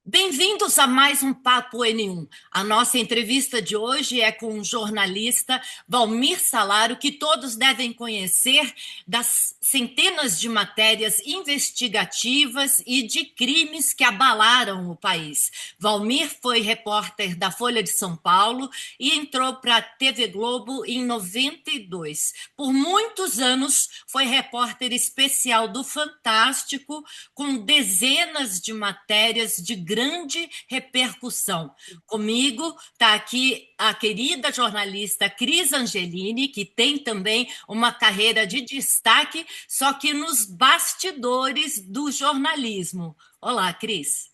Bem-vindos a mais um Papo N1. A nossa entrevista de hoje é com o jornalista Valmir Salaro, que todos devem conhecer das centenas de matérias investigativas e de crimes que abalaram o país. Valmir foi repórter da Folha de São Paulo e entrou para a TV Globo em 92. Por muitos anos foi repórter especial do Fantástico, com dezenas de matérias de grande repercussão. Comigo está aqui a querida jornalista Cris Angelini, que tem também uma carreira de destaque, só que nos bastidores do jornalismo. Olá, Cris.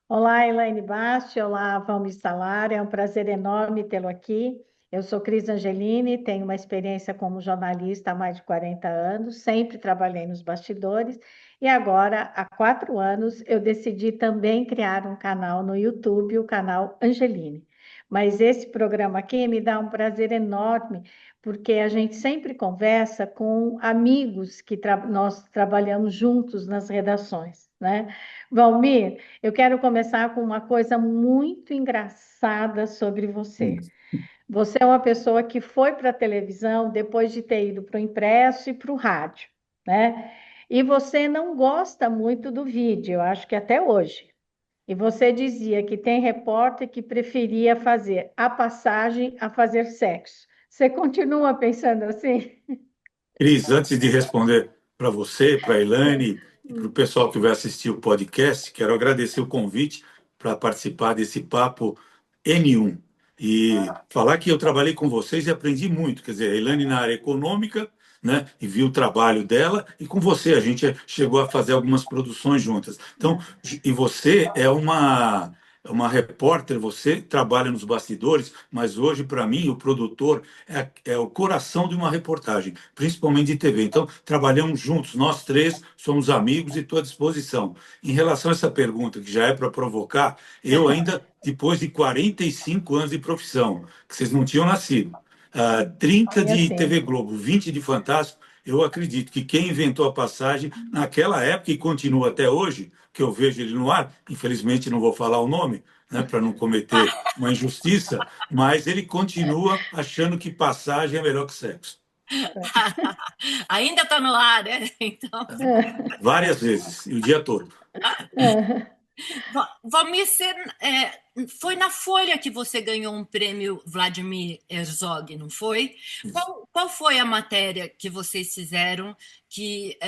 Olá, Elaine Basti, olá, Valmir Salar, é um prazer enorme tê-lo aqui. Eu sou Cris Angelini, tenho uma experiência como jornalista há mais de 40 anos, sempre trabalhei nos bastidores e agora, há 4 anos, eu decidi também criar um canal no YouTube, o canal Angelini. Mas esse programa aqui me dá um prazer enorme, porque a gente sempre conversa com amigos que nós trabalhamos juntos nas redações, né? Valmir, eu quero começar com uma coisa muito engraçada sobre você. Você é uma pessoa que foi para a televisão depois de ter ido para o impresso e para o rádio, né? E você não gosta muito do vídeo, eu acho que até hoje. E você dizia que tem repórter que preferia fazer a passagem a fazer sexo. Você continua pensando assim? Cris, antes de responder para você, para a Elaine e para o pessoal que vai assistir o podcast, quero agradecer o convite para participar desse papo N1 e falar que eu trabalhei com vocês e aprendi muito. Quer dizer, a Elaine na área econômica, né, e vi o trabalho dela, e com você a gente chegou a fazer algumas produções juntas. Então, e você é uma repórter, você trabalha nos bastidores, mas hoje, para mim, o produtor é o coração de uma reportagem, principalmente de TV. Então, trabalhamos juntos, nós três somos amigos e estou à disposição. Em relação a essa pergunta, que já é para provocar, eu ainda, depois de 45 anos de profissão, que vocês não tinham nascido, 30 E de assim, TV Globo, 20 de Fantástico, eu acredito que quem inventou a passagem naquela época e continua até hoje, que eu vejo ele no ar, infelizmente não vou falar o nome, né, para não cometer uma injustiça, mas ele continua achando que passagem é melhor que sexo. Ainda está no ar, né? Então, Várias vezes, e o dia todo. Valmir, foi na Folha que você ganhou um prêmio Vladimir Herzog, não foi? Qual foi a matéria que vocês fizeram que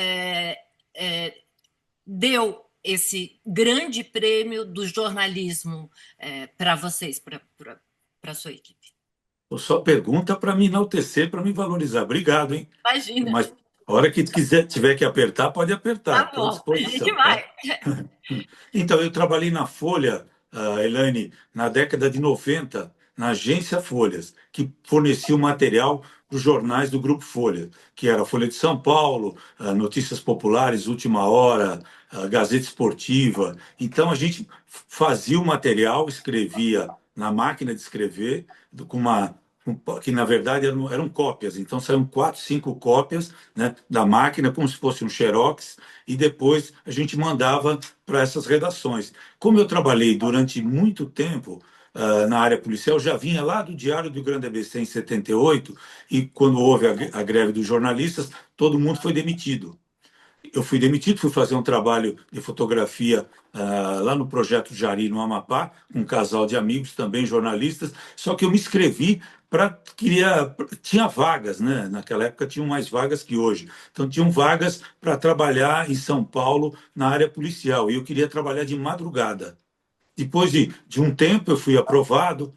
deu esse grande prêmio do jornalismo para vocês, para a sua equipe? Só pergunta para me enaltecer, para me valorizar. Obrigado, hein? Imagina. Mas a hora que tiver que apertar, pode apertar. Tá Estou à bom, a gente disposição, tá? vai. Então, eu trabalhei na Folha, Elaine, na década de 90, na agência Folhas, que fornecia o material para os jornais do Grupo Folha, que era a Folha de São Paulo, Notícias Populares, Última Hora, Gazeta Esportiva. Então, a gente fazia o material, escrevia na máquina de escrever, com que na verdade eram cópias, então saíram 4, 5 cópias, né, da máquina, como se fosse um xerox, e depois a gente mandava para essas redações. Como eu trabalhei durante muito tempo na área policial, já vinha lá do Diário do Grande ABC em 78, e quando houve a greve dos jornalistas, todo mundo foi demitido. Eu fui demitido, fui fazer um trabalho de fotografia lá no Projeto Jari, no Amapá, com um casal de amigos, também jornalistas, só que eu me inscrevi para tinha vagas, né? Naquela época tinham mais vagas que hoje. Então tinham vagas para trabalhar em São Paulo na área policial e eu queria trabalhar de madrugada. Depois de um tempo eu fui aprovado.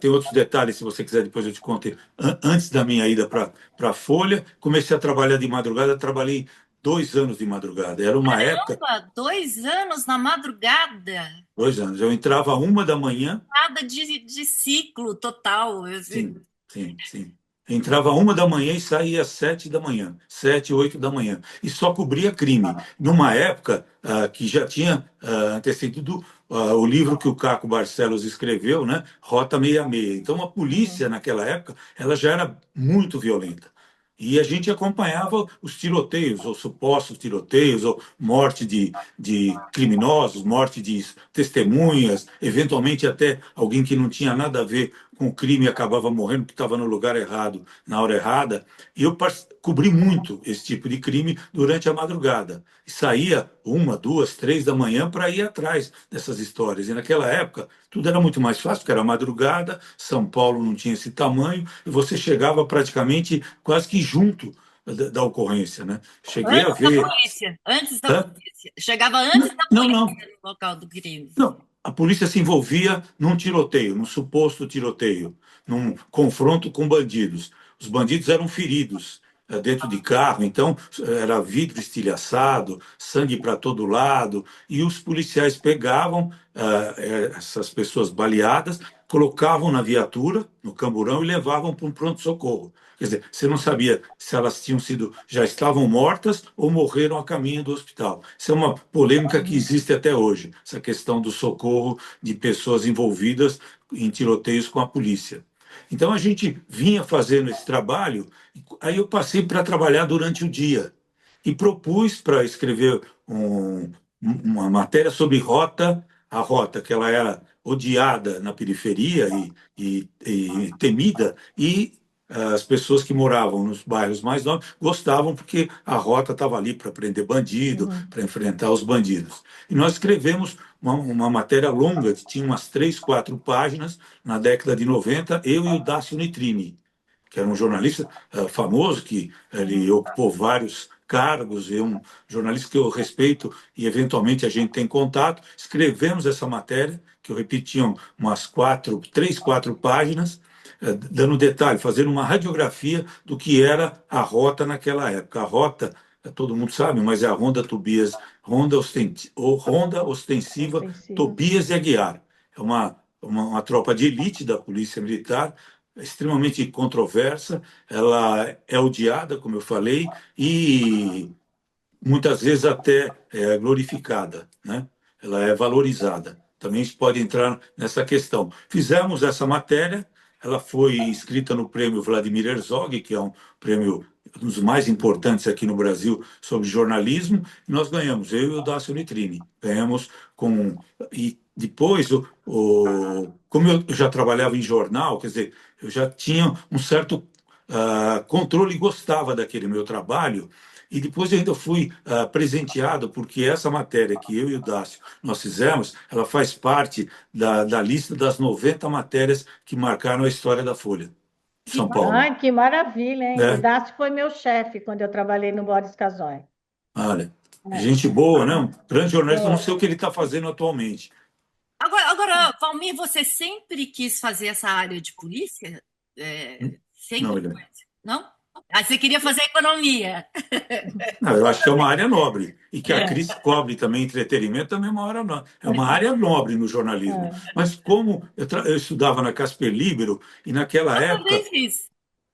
Tem outros detalhes, se você quiser, depois eu te conto. Antes da minha ida para a Folha, comecei a trabalhar de madrugada, trabalhei 2 anos de madrugada. Era uma época, Caramba, 2 anos na madrugada. 2 anos. Eu entrava 1 da manhã. Nada de ciclo total. Sim, sim, sim. Entrava 1 da manhã e saía às 7 da manhã, 7, 8 da manhã. E só cobria crime. Numa época que já tinha antecedido o livro que o Caco Barcelos escreveu, né? Rota 66. Então a polícia naquela época ela já era muito violenta. E a gente acompanhava os tiroteios, ou supostos tiroteios, ou morte de criminosos, morte de testemunhas, eventualmente até alguém que não tinha nada a ver com o crime acabava morrendo porque estava no lugar errado, na hora errada. E eu cobri muito esse tipo de crime durante a madrugada. E saía 1, 2, 3 da manhã para ir atrás dessas histórias. E naquela época, tudo era muito mais fácil, porque era madrugada, São Paulo não tinha esse tamanho, e você chegava praticamente quase que junto da ocorrência, né? Cheguei a Antes da ver. polícia, antes da Hã? polícia. Chegava antes da Não, polícia não. no local do crime. Não, a polícia se envolvia num tiroteio, num suposto tiroteio, num confronto com bandidos. Os bandidos eram feridos dentro de carro, então era vidro estilhaçado, sangue para todo lado, e os policiais pegavam essas pessoas baleadas, colocavam na viatura, no camburão, e levavam para um pronto-socorro. Quer dizer, você não sabia se elas tinham sido, já estavam mortas ou morreram a caminho do hospital. Isso é uma polêmica que existe até hoje, essa questão do socorro de pessoas envolvidas em tiroteios com a polícia. Então a gente vinha fazendo esse trabalho, aí eu passei para trabalhar durante o dia e propus para escrever uma matéria sobre rota, a rota que ela era odiada na periferia e temida, e as pessoas que moravam nos bairros mais nobres gostavam porque a rota estava ali para prender bandido, Uhum. para enfrentar os bandidos. E nós escrevemos uma matéria longa, que tinha umas 3, 4 páginas, na década de 90, eu e o Dácio Nitrini, que era um jornalista famoso, que ele ocupou vários cargos, é um jornalista que eu respeito e eventualmente a gente tem contato. Escrevemos essa matéria, que eu repeti umas 3, 4 páginas, dando detalhe, fazendo uma radiografia do que era a rota naquela época. A rota, todo mundo sabe, mas é a Ronda Tobias, Ronda Ostensiva Ofensiva. Tobias e Aguiar. É uma tropa de elite da Polícia Militar, extremamente controversa, ela é odiada, como eu falei, e muitas vezes até glorificada, né? Ela é valorizada. Também isso pode entrar nessa questão. Fizemos essa matéria, ela foi inscrita no prêmio Vladimir Herzog, que é um prêmio um dos mais importantes aqui no Brasil sobre jornalismo, e nós ganhamos, eu e o Dácio Nitrini. Ganhamos com. E depois, como eu já trabalhava em jornal, quer dizer, eu já tinha um certo controle e gostava daquele meu trabalho. E depois eu ainda fui presenteado, porque essa matéria que eu e o Dácio nós fizemos, ela faz parte da lista das 90 matérias que marcaram a história da Folha de Que São Paulo. Ai, que maravilha, hein? O Né? Dácio foi meu chefe quando eu trabalhei no Boris Casoy. Olha, É, gente boa, né? Um grande jornalista, eu não sei o é. que ele está fazendo atualmente. Agora, Valmir, você sempre quis fazer essa área de polícia? Não, Sempre? ele... Não? Ah, você queria fazer economia. Não, eu acho que é uma área nobre. E que a Cris cobre também entretenimento também é uma área nobre. É uma área nobre no jornalismo. É. Mas como eu estudava na Casper Libero, e naquela Eu também época. fiz.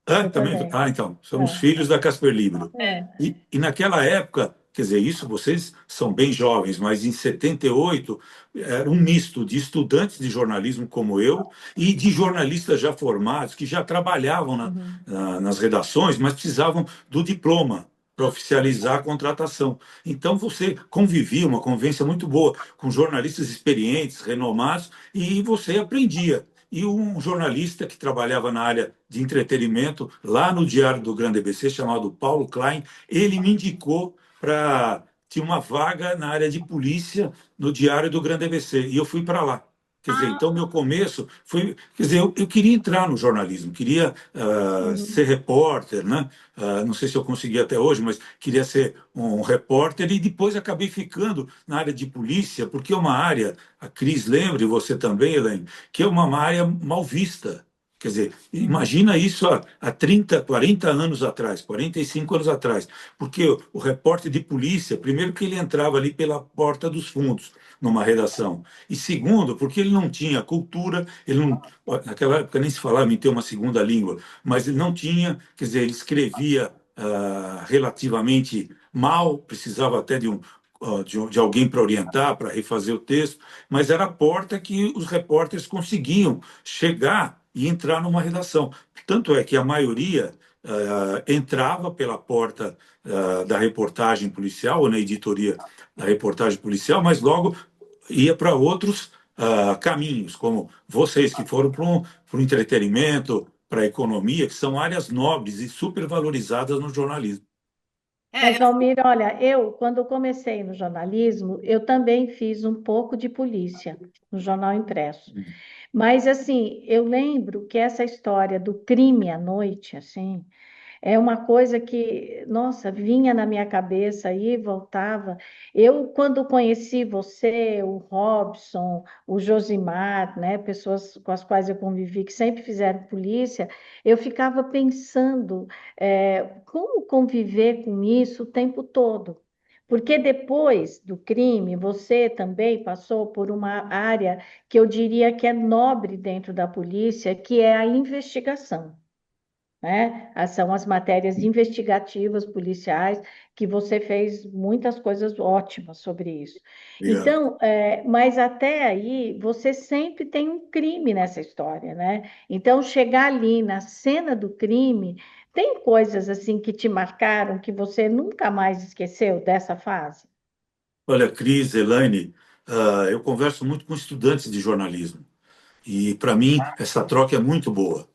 Ah, Eu também. também. Ah, então, somos É, filhos da Casper Libero. é. E naquela época, quer dizer, isso vocês são bem jovens, mas em 78 era um misto de estudantes de jornalismo como eu e de jornalistas já formados, que já trabalhavam Uhum. nas redações, mas precisavam do diploma para oficializar a contratação. Então você convivia, uma convivência muito boa com jornalistas experientes, renomados, e você aprendia. E um jornalista que trabalhava na área de entretenimento, lá no Diário do Grande ABC, chamado Paulo Klein, ele me indicou para. Tinha uma vaga na área de polícia no Diário do Grande ABC, e eu fui para lá. Quer dizer, Ah, então meu começo foi. Quer dizer, eu queria entrar no jornalismo, queria Uhum. ser repórter, né? Não sei se eu consegui até hoje, mas queria ser um repórter, e depois acabei ficando na área de polícia, porque é uma área, a Cris lembra, e você também, Elaine, que é uma área mal vista. Quer dizer, Uhum. imagina isso há 30, 40 anos atrás, 45 anos atrás, porque o repórter de polícia, primeiro que ele entrava ali pela porta dos fundos, numa redação, e segundo, porque ele não tinha cultura, ele não, naquela época nem se falava em ter uma segunda língua, mas ele não tinha, quer dizer, ele escrevia relativamente mal, precisava até de alguém para orientar, para refazer o texto, mas era a porta que os repórteres conseguiam chegar e entrar numa redação. Tanto é que a maioria entrava pela porta da reportagem policial, ou na editoria da reportagem policial, mas logo ia para outros caminhos, como vocês que foram para o entretenimento, para a economia, que são áreas nobres e supervalorizadas no jornalismo. Mas, Valmir, olha, quando eu comecei no jornalismo, eu também fiz um pouco de polícia no jornal impresso. Mas, assim, eu lembro que essa história do crime à noite, assim, é uma coisa que, nossa, vinha na minha cabeça e voltava. Eu, quando conheci você, o Robson, o Josimar, né, pessoas com as quais eu convivi, que sempre fizeram polícia, eu ficava pensando, como conviver com isso o tempo todo. Porque depois do crime, você também passou por uma área que eu diria que é nobre dentro da polícia, que é a investigação, né? São as matérias investigativas policiais, que você fez muitas coisas ótimas sobre isso. Obrigado. Então, mas até aí, você sempre tem um crime nessa história, né? Então, chegar ali na cena do crime, tem coisas assim que te marcaram, que você nunca mais esqueceu dessa fase? Olha, Cris, Elaine, eu converso muito com estudantes de jornalismo e, para mim, essa troca é muito boa.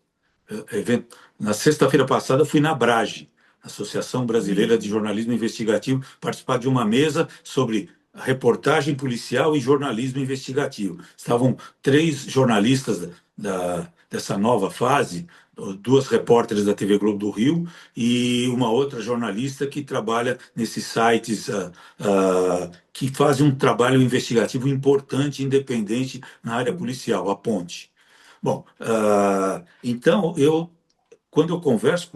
Na sexta-feira passada, eu fui na Brage, Associação Brasileira de Jornalismo Investigativo, participar de uma mesa sobre reportagem policial e jornalismo investigativo. Estavam três jornalistas dessa nova fase, duas repórteres da TV Globo do Rio e uma outra jornalista que trabalha nesses sites que fazem um trabalho investigativo importante, independente na área policial, a Ponte. Bom, então quando eu converso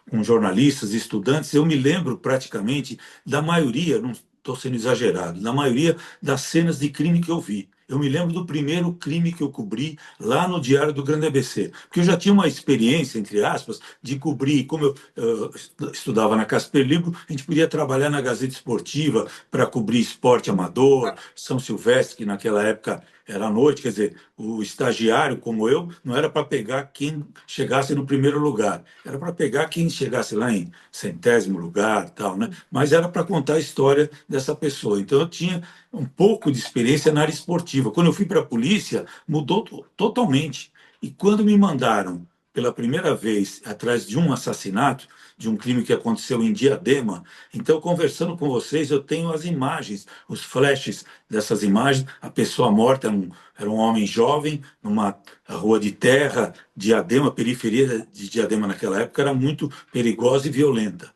com jornalistas e estudantes, eu me lembro praticamente da maioria, não estou sendo exagerado, da maioria das cenas de crime que eu vi. Eu me lembro do primeiro crime que eu cobri lá no Diário do Grande ABC, porque eu já tinha uma experiência, entre aspas, de cobrir, como eu estudava na Casper Libro, a gente podia trabalhar na Gazeta Esportiva para cobrir esporte amador, São Silvestre, que naquela época era à noite, quer dizer, o estagiário como eu não era para pegar quem chegasse no primeiro lugar, era para pegar quem chegasse lá em centésimo lugar, tal, né? Mas era para contar a história dessa pessoa. Então eu tinha um pouco de experiência na área esportiva. Quando eu fui para a polícia, mudou totalmente. E quando me mandaram pela primeira vez atrás de um assassinato, de um crime que aconteceu em Diadema, então conversando com vocês, eu tenho as imagens, os flashes dessas imagens. A pessoa morta era um homem jovem, numa rua de terra, Diadema, periferia de Diadema naquela época, era muito perigosa e violenta.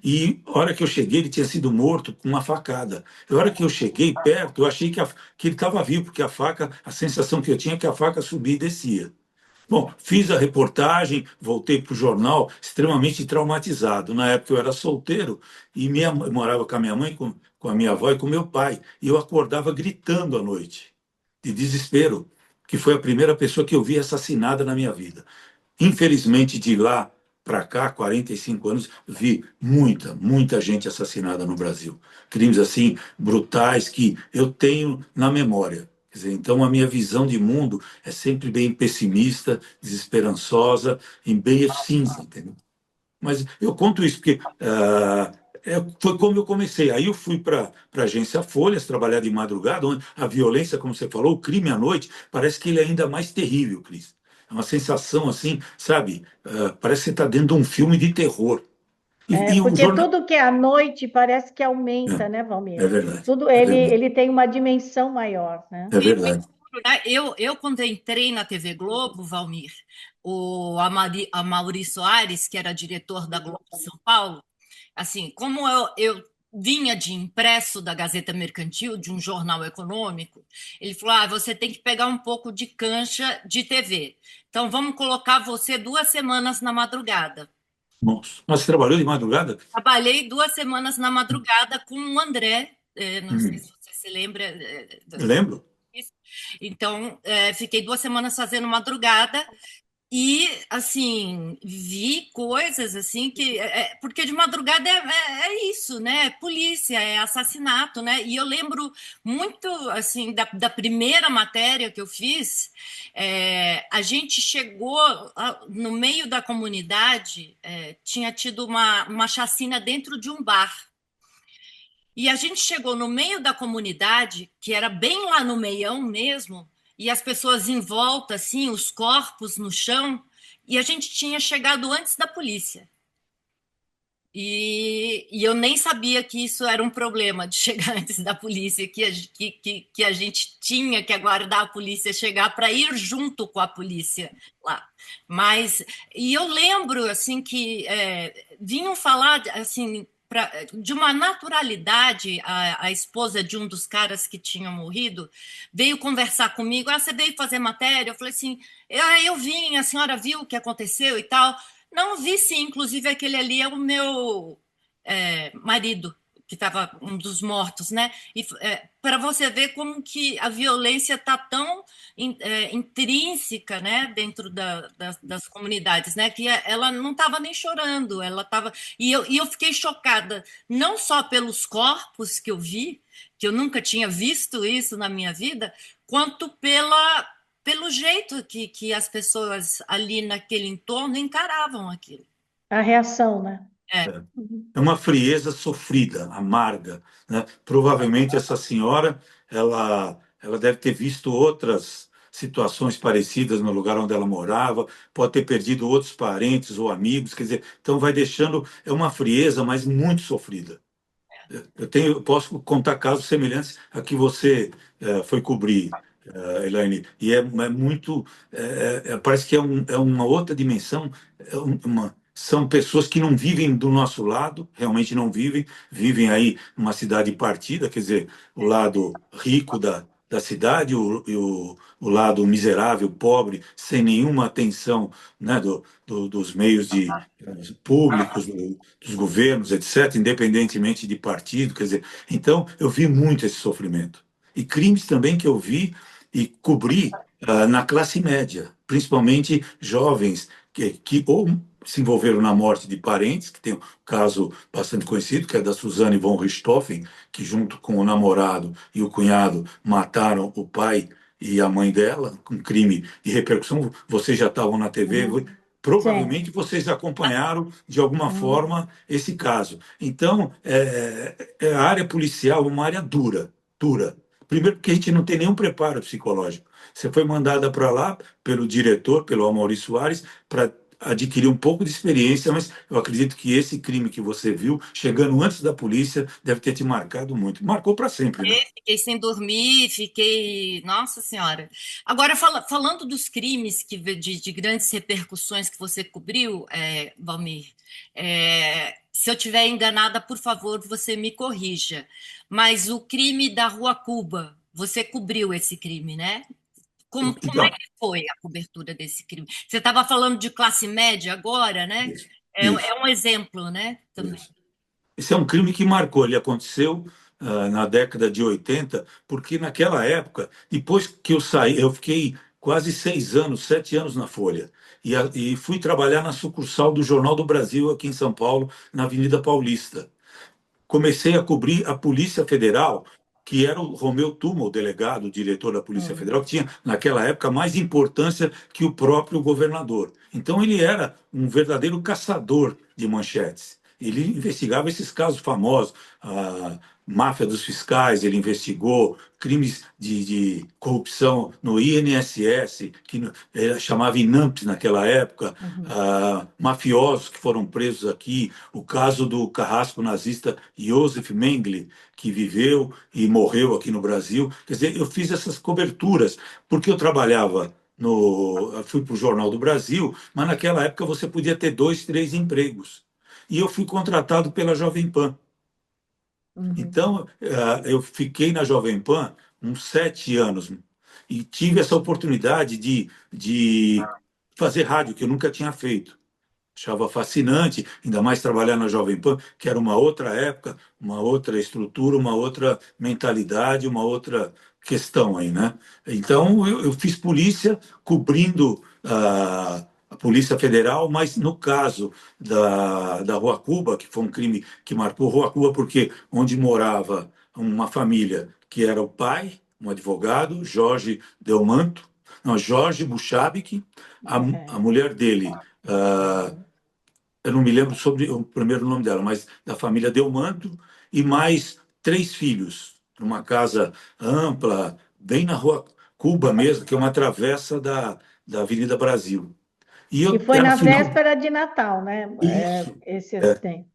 E a hora que eu cheguei, ele tinha sido morto com uma facada. E a hora que eu cheguei perto, eu achei que ele estava vivo, porque a faca, a sensação que eu tinha é que a faca subia e descia. Bom, fiz a reportagem, voltei para o jornal extremamente traumatizado. Na época eu era solteiro e eu morava com a minha mãe, com a minha avó e com meu pai. E eu acordava gritando à noite, de desespero, que foi a primeira pessoa que eu vi assassinada na minha vida. Infelizmente, de lá para cá, 45 anos, vi muita gente assassinada no Brasil. Crimes assim brutais que eu tenho na memória. Quer dizer, então, a minha visão de mundo é sempre bem pessimista, desesperançosa e bem cinza, entendeu? Mas eu conto isso porque foi como eu comecei. Aí eu fui para a agência Folhas, trabalhar de madrugada, onde a violência, como você falou, o crime à noite, parece que ele é ainda mais terrível, Cris. É uma sensação assim, sabe? Parece que você está dentro de um filme de terror. E o Porque jornal. tudo que é à noite parece que aumenta, né, É, Valmir? é verdade, Tudo é verdade, ele tem uma dimensão maior, né? é verdade. Né? Quando entrei na TV Globo, Valmir, Amaury Soares, que era diretor da Globo de São Paulo, assim, como eu vinha de impresso da Gazeta Mercantil, de um jornal econômico, ele falou: você tem que pegar um pouco de cancha de TV. Então, vamos colocar você 2 semanas na madrugada. Nossa, mas você trabalhou de madrugada? Trabalhei 2 semanas na madrugada com o André, não sei se Hum, você se lembra. eu lembro. Então, fiquei 2 semanas fazendo madrugada E, assim, vi coisas, assim, que... porque de madrugada é isso, né? É polícia, é assassinato, né? E eu lembro muito, assim, da primeira matéria que eu fiz, a gente chegou no meio da comunidade, tinha tido uma chacina dentro de um bar. E a gente chegou no meio da comunidade, que era bem lá no meião mesmo, e as pessoas em volta, assim, os corpos no chão, e a gente tinha chegado antes da polícia. E eu nem sabia que isso era um problema de chegar antes da polícia, que a gente tinha que aguardar a polícia chegar para ir junto com a polícia lá. Mas, e eu lembro, assim, que vinham falar, assim, de uma naturalidade, a esposa de um dos caras que tinham morrido veio conversar comigo. Você veio fazer matéria? Eu falei assim, eu vim, a senhora viu o que aconteceu e tal. Não vi, sim. Inclusive, aquele ali é o meu marido, que estava um dos mortos, né? E para você ver como que a violência está tão intrínseca, né, dentro das comunidades, né? Que ela não estava nem chorando, ela estava. E eu fiquei chocada, não só pelos corpos que eu vi, que eu nunca tinha visto isso na minha vida, quanto pelo jeito que as pessoas ali naquele entorno encaravam aquilo. A reação, né? É. Uhum. É uma frieza sofrida, amarga, né? Provavelmente essa senhora, ela deve ter visto outras situações parecidas no lugar onde ela morava, pode ter perdido outros parentes ou amigos, quer dizer, então vai deixando, é uma frieza, mas muito sofrida. Eu posso contar casos semelhantes a que você foi cobrir, Elaine, e é muito, parece que é uma outra dimensão, são pessoas que não vivem do nosso lado, realmente não vivem, vivem aí numa cidade partida, quer dizer, o lado rico da cidade o lado miserável, pobre, sem nenhuma atenção, né, dos meios públicos, dos governos, etc., independentemente de partido, quer dizer, então eu vi muito esse sofrimento. E crimes também que eu vi e cobri na classe média, principalmente jovens que ou se envolveram na morte de parentes, que tem um caso bastante conhecido, que é da Suzane von Richthofen, que junto com o namorado e o cunhado mataram o pai e a mãe dela, um crime de repercussão. Vocês já estavam na TV, Uhum. Sim. provavelmente vocês acompanharam de alguma Uhum. forma esse caso. Então, a área policial é uma área dura, dura. Primeiro, porque a gente não tem nenhum preparo psicológico. Você foi mandada para lá pelo diretor, pelo Amaury Soares, para adquirir um pouco de experiência, mas eu acredito que esse crime que você viu, chegando antes da polícia, deve ter te marcado muito. Marcou para sempre, né? Fiquei sem dormir, fiquei. Nossa Senhora. Agora, falando dos crimes de grandes repercussões que você cobriu, Valmir, se eu estiver enganada, por favor, você me corrija. Mas o crime da Rua Cuba, você cobriu esse crime, né? Como é Então, que foi a cobertura desse crime? Você estava falando de classe média agora, né? isso, É isso, um exemplo, né? Também. isso. Esse é um crime que marcou. Ele aconteceu na década de 80, porque naquela época, depois que eu saí, eu fiquei quase 6 anos, 7 anos na Folha. E fui trabalhar na sucursal do Jornal do Brasil, aqui em São Paulo, na Avenida Paulista. Comecei a cobrir a Polícia Federal, que era o Romeu Tuma, o delegado, o diretor da Polícia Uhum. Federal, que tinha, naquela época, mais importância que o próprio governador. Então, ele era um verdadeiro caçador de manchetes. Ele investigava esses casos famosos, a máfia dos fiscais, ele investigou crimes de corrupção no INSS, que chamava INAMPS naquela época, Uhum. mafiosos que foram presos aqui, o caso do carrasco nazista Josef Mengele, que viveu e morreu aqui no Brasil. Quer dizer, eu fiz essas coberturas, porque eu trabalhava eu fui para o Jornal do Brasil, mas naquela época você podia ter 2, 3 empregos. E eu fui contratado pela Jovem Pan. Uhum. Então, eu fiquei na Jovem Pan uns 7 anos e tive essa oportunidade de fazer rádio, que eu nunca tinha feito. Achava fascinante, ainda mais trabalhar na Jovem Pan, que era uma outra época, uma outra estrutura, uma outra mentalidade, uma outra questão aí, né? Então, eu fiz polícia cobrindo Polícia Federal, mas no caso da Rua Cuba, que foi um crime que marcou Rua Cuba, porque onde morava uma família que era o pai, um advogado, Jorge Delmanto, não, Jorge Buchabik, a É. mulher dele, Uhum. eu não me lembro sobre o primeiro nome dela, mas da família Delmanto, e mais três filhos, numa casa ampla, bem na Rua Cuba mesmo, que é uma travessa da Avenida Brasil. E Que eu foi era na final. véspera de Natal, né? Isso. Esse acidente.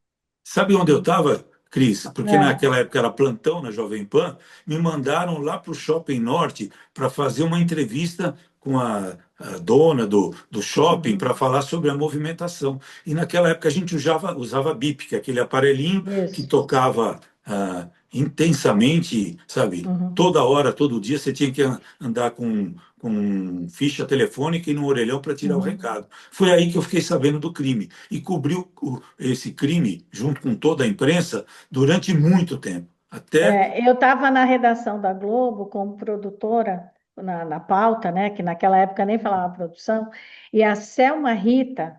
Sabe onde eu estava, Cris? Porque É. naquela época era plantão na Jovem Pan, me mandaram lá para o Shopping Norte para fazer uma entrevista com a dona do shopping para Uhum. falar sobre a movimentação. E naquela época a gente usava bip, que é aquele aparelhinho que Isso. tocava intensamente, sabe? Uhum. Toda hora, todo dia, você tinha que andar com ficha telefônica e no orelhão para tirar o Uhum. recado. Foi aí que eu fiquei sabendo do crime e cobriu esse crime, junto com toda a imprensa, durante muito tempo. Até. Eu estava na redação da Globo como produtora, na pauta, né? Que naquela época nem falava produção, e a Selma Rita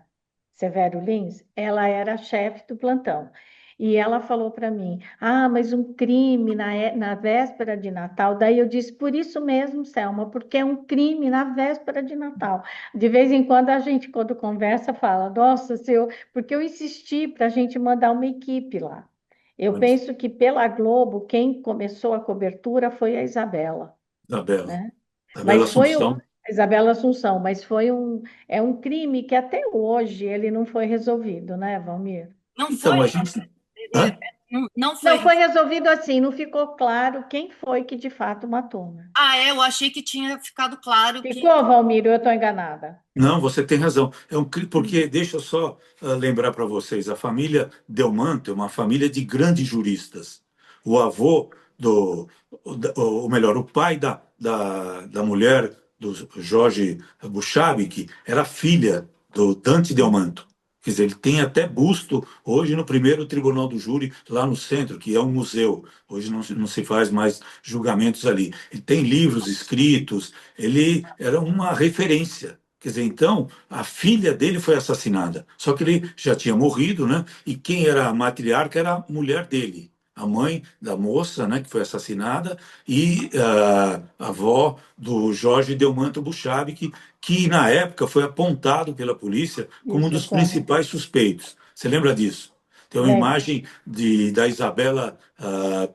Severo Lins, ela era chefe do plantão. E ela falou para mim: Ah, mas um crime na véspera de Natal. Daí eu disse: Por isso mesmo, Selma, porque é um crime na véspera de Natal. De vez em quando a gente, quando conversa, fala: Nossa, porque eu insisti para a gente mandar uma equipe lá. Eu penso que pela Globo, quem começou a cobertura foi a Isabela, Isabela. né? Isabela Mas foi Assunção. a Isabela Assunção, mas é um crime que até hoje ele não foi resolvido, né, Valmir? Não Então, a foi, gente. Hã? não Não foi. foi resolvido assim, não ficou claro quem foi que de fato matou, né? Ah, eu achei que tinha ficado claro que. Ficou, Valmir, eu estou enganada. Não, você tem razão. Porque, deixa eu só lembrar para vocês, a família Delmanto é uma família de grandes juristas. O avô ou melhor, o pai da mulher do Jorge Buchabik era filha do Dante Delmanto. Quer dizer, ele tem até busto hoje no primeiro tribunal do júri, lá no centro, que é um museu. Hoje não se faz mais julgamentos ali. Ele tem livros escritos, ele era uma referência. Quer dizer, então, a filha dele foi assassinada. Só que ele já tinha morrido, né? E quem era a matriarca era a mulher dele, a mãe da moça, né, que foi assassinada, e a avó do Jorge Delmanto Buchabik, que na época foi apontado pela polícia como um Isso, dos como? principais suspeitos. Você lembra disso? Tem uma Lembro. imagem da Isabela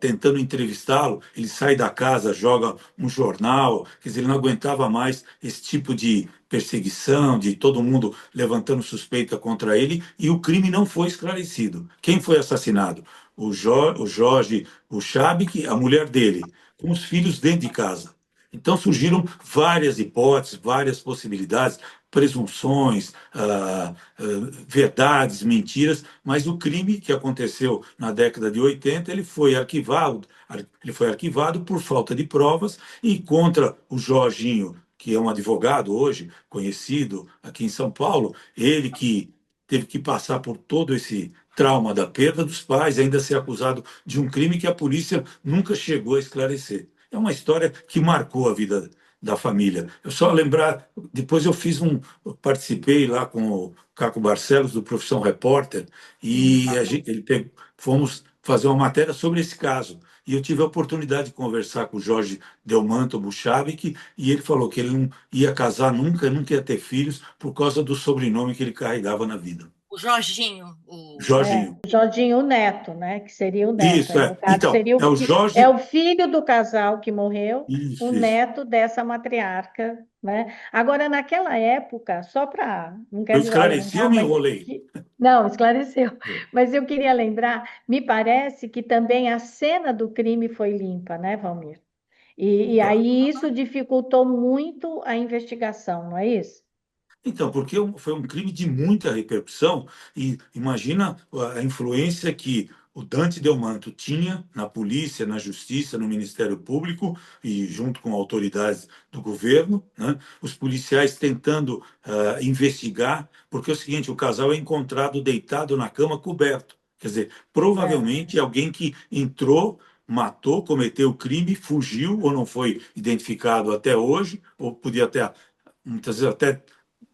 tentando entrevistá-lo. Ele sai da casa, joga um jornal. Quer dizer, ele não aguentava mais esse tipo de perseguição, de todo mundo levantando suspeita contra ele, e o crime não foi esclarecido. Quem foi assassinado? O Jorge Buchabik, a mulher dele, com os filhos dentro de casa. Então surgiram várias hipóteses, várias possibilidades, presunções, verdades, mentiras, mas o crime que aconteceu na década de 80, ele foi arquivado por falta de provas e contra o Jorginho, que é um advogado hoje conhecido aqui em São Paulo, ele que teve que passar por todo esse trauma da perda dos pais, ainda ser acusado de um crime que a polícia nunca chegou a esclarecer. É uma história que marcou a vida da família. Eu só lembrar, depois eu participei lá com o Caco Barcelos do Profissão Repórter e fomos fazer uma matéria sobre esse caso. E eu tive a oportunidade de conversar com o Jorge Delmanto Buchabik e ele falou que ele não ia casar nunca, nunca ia ter filhos por causa do sobrenome que ele carregava na vida. O Jorginho, Jorginho. Jorginho Neto, né? Que seria o neto. Isso, Aí, no é. caso, Então, seria é o é Jorge. o filho do casal que morreu, o Isso, isso. neto dessa matriarca, né? Agora, naquela época, só para, não Eu quer dizer esclareci ou alongar, me mas enrolei? não, esclareceu. Mas eu queria lembrar, me parece que também a cena do crime foi limpa, né, Valmir? E Tá. aí isso dificultou muito a investigação, não é isso? Então, porque foi um crime de muita repercussão, e imagina a influência que o Dante Delmanto tinha na polícia, na justiça, no Ministério Público e junto com autoridades do governo, né? Os policiais tentando investigar, porque é o seguinte, o casal é encontrado deitado na cama coberto. Quer dizer, É. provavelmente alguém que entrou, matou, cometeu o crime, fugiu ou não foi identificado até hoje, ou podia até muitas vezes até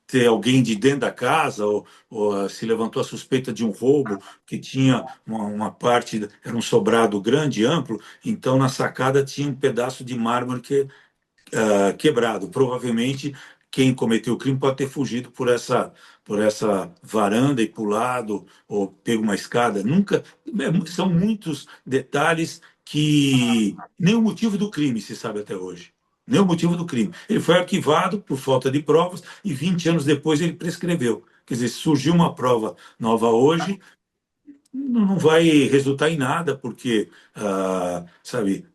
ter alguém de dentro da casa, ou se levantou a suspeita de um roubo, que tinha uma parte, era um sobrado grande, amplo, então na sacada tinha um pedaço de mármore quebrado. Provavelmente quem cometeu o crime pode ter fugido por essa varanda e pulado, ou pego uma escada. Nunca. São muitos detalhes que nem o motivo do crime se sabe até hoje. Nem o motivo do crime. Ele foi arquivado por falta de provas e 20 anos depois ele prescreveu. Quer dizer, surgiu uma prova nova hoje, não vai resultar em nada, porque, sabe,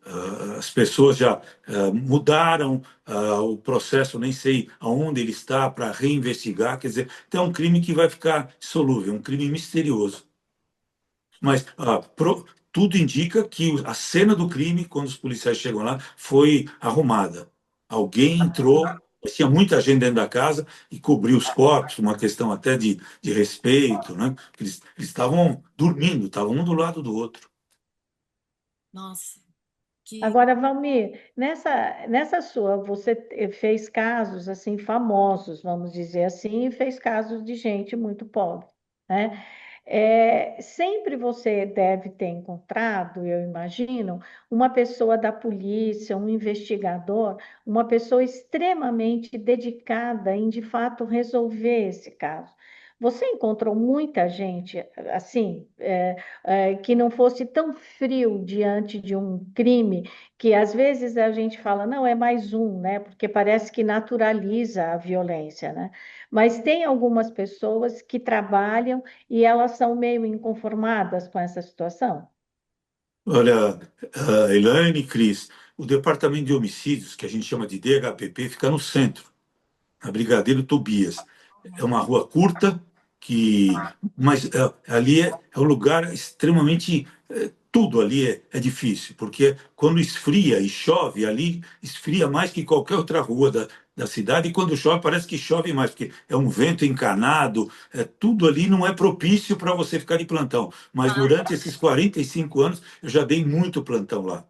as pessoas já mudaram o processo, nem sei aonde ele está para reinvestigar, quer dizer, então é um crime que vai ficar solúvel, um crime misterioso. Mas tudo indica que a cena do crime, quando os policiais chegam lá, foi arrumada. Alguém entrou, tinha muita gente dentro da casa e cobriu os corpos, uma questão até de respeito, né? Eles estavam dormindo, estavam um do lado do outro. Nossa, que. Agora, Valmir, nessa sua, você fez casos assim famosos, vamos dizer assim, e fez casos de gente muito pobre, né? Sempre você deve ter encontrado, eu imagino, uma pessoa da polícia, um investigador, uma pessoa extremamente dedicada em, de fato, resolver esse caso. Você encontrou muita gente assim, que não fosse tão frio diante de um crime, que às vezes a gente fala, não, é mais um, né? Porque parece que naturaliza a violência, né? Mas tem algumas pessoas que trabalham e elas são meio inconformadas com essa situação. Olha, Elaine e Cris, o departamento de homicídios, que a gente chama de DHPP, fica no centro, na Brigadeiro Tobias. É uma rua curta, mas ali é um lugar extremamente. Tudo ali é difícil, porque quando esfria e chove, ali esfria mais que qualquer outra rua da cidade, e quando chove, parece que chove mais, porque é um vento encanado, tudo ali não é propício para você ficar de plantão. Mas durante esses 45 anos, eu já dei muito plantão lá.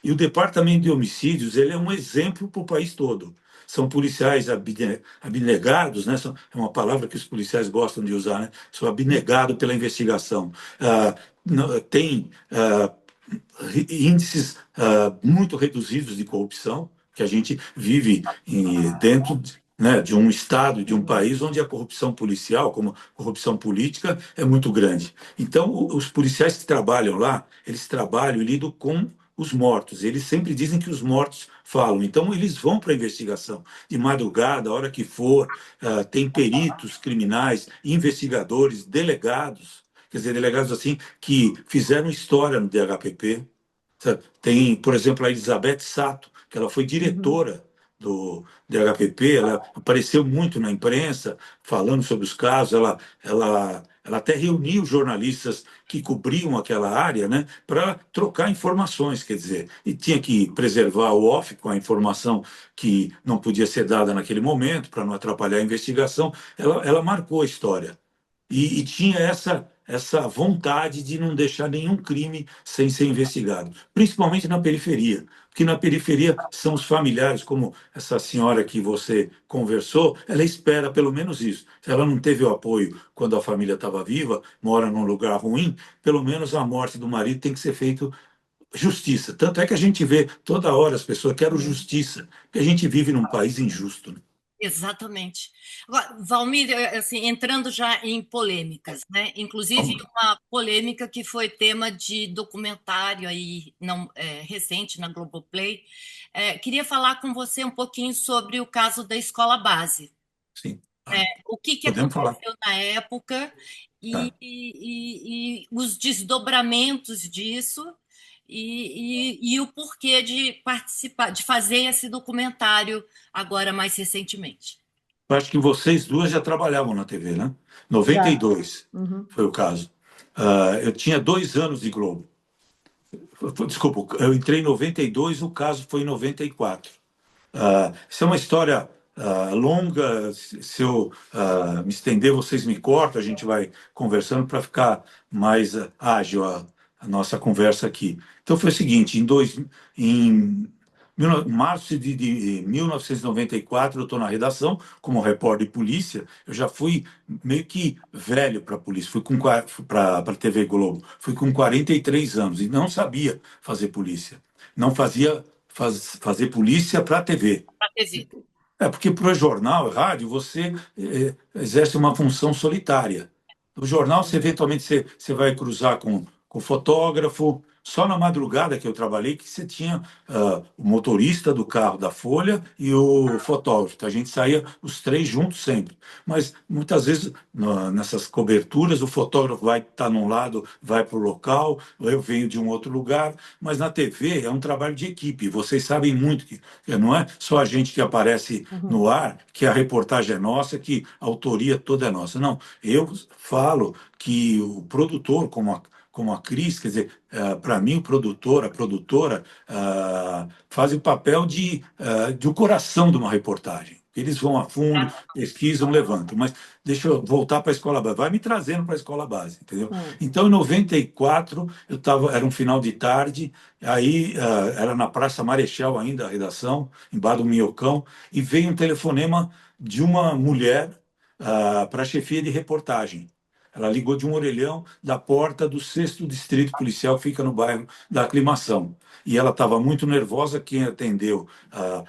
E o Departamento de Homicídios, ele é um exemplo para o país todo. São policiais abnegados, né? É uma palavra que os policiais gostam de usar, né? São abnegados pela investigação. Tem índices muito reduzidos de corrupção, que a gente vive dentro né, de um estado, de um país onde a corrupção policial, como a corrupção política, é muito grande. Então, os policiais que trabalham lá, eles trabalham e lidam com os mortos. Eles sempre dizem que os mortos falam. Então, eles vão para a investigação de madrugada, a hora que for. Tem peritos criminais, investigadores, delegados, quer dizer, delegados assim que fizeram história no DHPP. Sabe? Tem, por exemplo, a Elizabeth Sato, que ela foi Uhum. diretora do DHPP, ela apareceu muito na imprensa falando sobre os casos, ela até reuniu jornalistas que cobriam aquela área, né, para trocar informações, quer dizer, e tinha que preservar o off com a informação que não podia ser dada naquele momento, para não atrapalhar a investigação, ela marcou a história. E tinha essa vontade de não deixar nenhum crime sem ser investigado, principalmente na periferia, porque na periferia são os familiares, como essa senhora que você conversou, ela espera pelo menos isso. Se ela não teve o apoio quando a família estava viva, mora num lugar ruim, pelo menos a morte do marido tem que ser feito justiça. Tanto é que a gente vê toda hora as pessoas querem justiça, porque a gente vive num país injusto, né? Exatamente. Agora, Valmir, assim, entrando já em polêmicas, né? Inclusive Vamos lá. uma polêmica que foi tema de documentário aí não recente na Globoplay. Queria falar com você um pouquinho sobre o caso da escola base. Sim. O que que Podemos falar. aconteceu na época Tá. e os desdobramentos disso e o porquê de participar, de fazer esse documentário agora mais recentemente. Eu acho que vocês duas já trabalhavam na TV, né? Já. 92 Uhum. foi o caso. Eu tinha 2 anos de Globo. Desculpa, eu entrei em 92, o caso foi em 94. Isso é uma história longa. Se eu me estender, vocês me cortam, a gente vai conversando para ficar mais ágil a nossa conversa aqui. Então foi o seguinte: em Março de 1994, eu estou na redação como repórter de polícia. Eu já fui meio que velho para a polícia, fui para a TV Globo, fui com 43 anos e não sabia fazer polícia. Não fazer polícia para a TV. Para TV. É porque para o jornal, rádio, você exerce uma função solitária. No jornal, você eventualmente você vai cruzar com o fotógrafo. Só na madrugada que eu trabalhei que você tinha o motorista do carro da Folha e o fotógrafo. A gente saía os três juntos sempre. Mas muitas vezes nessas coberturas o fotógrafo vai estar num lado, vai para o local, eu venho de um outro lugar. Mas na TV é um trabalho de equipe. Vocês sabem muito que não é só a gente que aparece no ar, que a reportagem é nossa, que a autoria toda é nossa. Não, eu falo que o produtor, como a Cris, quer dizer, para mim, o produtor, a produtora, faz o papel de o coração de uma reportagem. Eles vão a fundo, pesquisam, levantam. Mas deixa eu voltar para a escola base. Vai me trazendo para a escola base, entendeu? Então, em 94, era um final de tarde, aí era na Praça Marechal ainda, a redação, em Bar do Minhocão, e veio um telefonema de uma mulher para a chefia de reportagem. Ela ligou de um orelhão da porta do 6º Distrito Policial, que fica no bairro da Aclimação. E ela estava muito nervosa, quem atendeu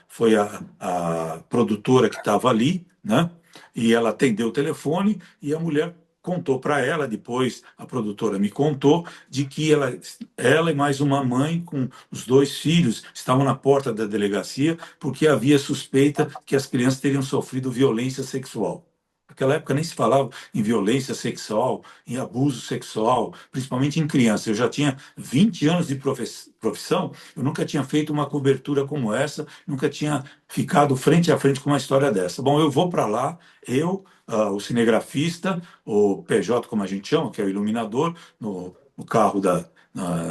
foi a produtora que estava ali, né? E ela atendeu o telefone e a mulher contou para ela, depois a produtora me contou, de que ela e mais uma mãe com os 2 filhos estavam na porta da delegacia porque havia suspeita que as crianças teriam sofrido violência sexual. Naquela época nem se falava em violência sexual, em abuso sexual, principalmente em crianças. Eu já tinha 20 anos de profissão, eu nunca tinha feito uma cobertura como essa, nunca tinha ficado frente a frente com uma história dessa. Bom, eu vou para lá, o cinegrafista, o PJ, como a gente chama, que é o iluminador, no carro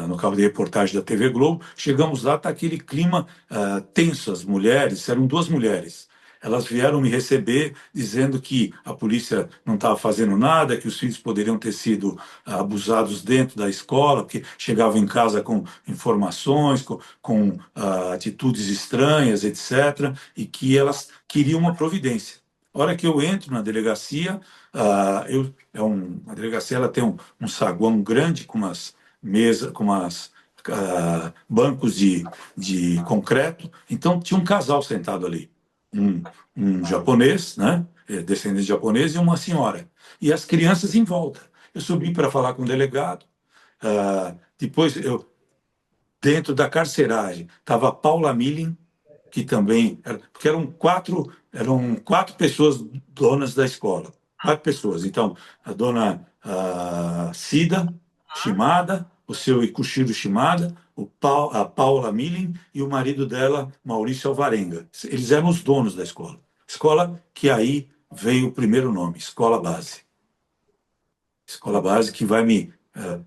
no carro de reportagem da TV Globo. Chegamos lá, está aquele clima tenso, as mulheres, eram 2 mulheres. Elas vieram me receber dizendo que a polícia não estava fazendo nada, que os filhos poderiam ter sido abusados dentro da escola, porque chegavam em casa com informações, com atitudes estranhas, etc., e que elas queriam uma providência. A hora que eu entro na delegacia, a delegacia ela tem um saguão grande com umas mesas, com umas bancos de concreto. Então tinha um casal sentado ali, um japonês, né, descendente de japonês, e uma senhora. E as crianças em volta. Eu subi para falar com o delegado. Depois, dentro da carceragem, estava a Paula Milling, que também... Porque eram quatro pessoas donas da escola. 4 pessoas. Então, a dona Cida Shimada, o seu Ikushiro Shimada, a Paula Milling e o marido dela, Maurício Alvarenga. Eles eram os donos da escola. Escola que aí veio o primeiro nome, Escola Base. Escola Base que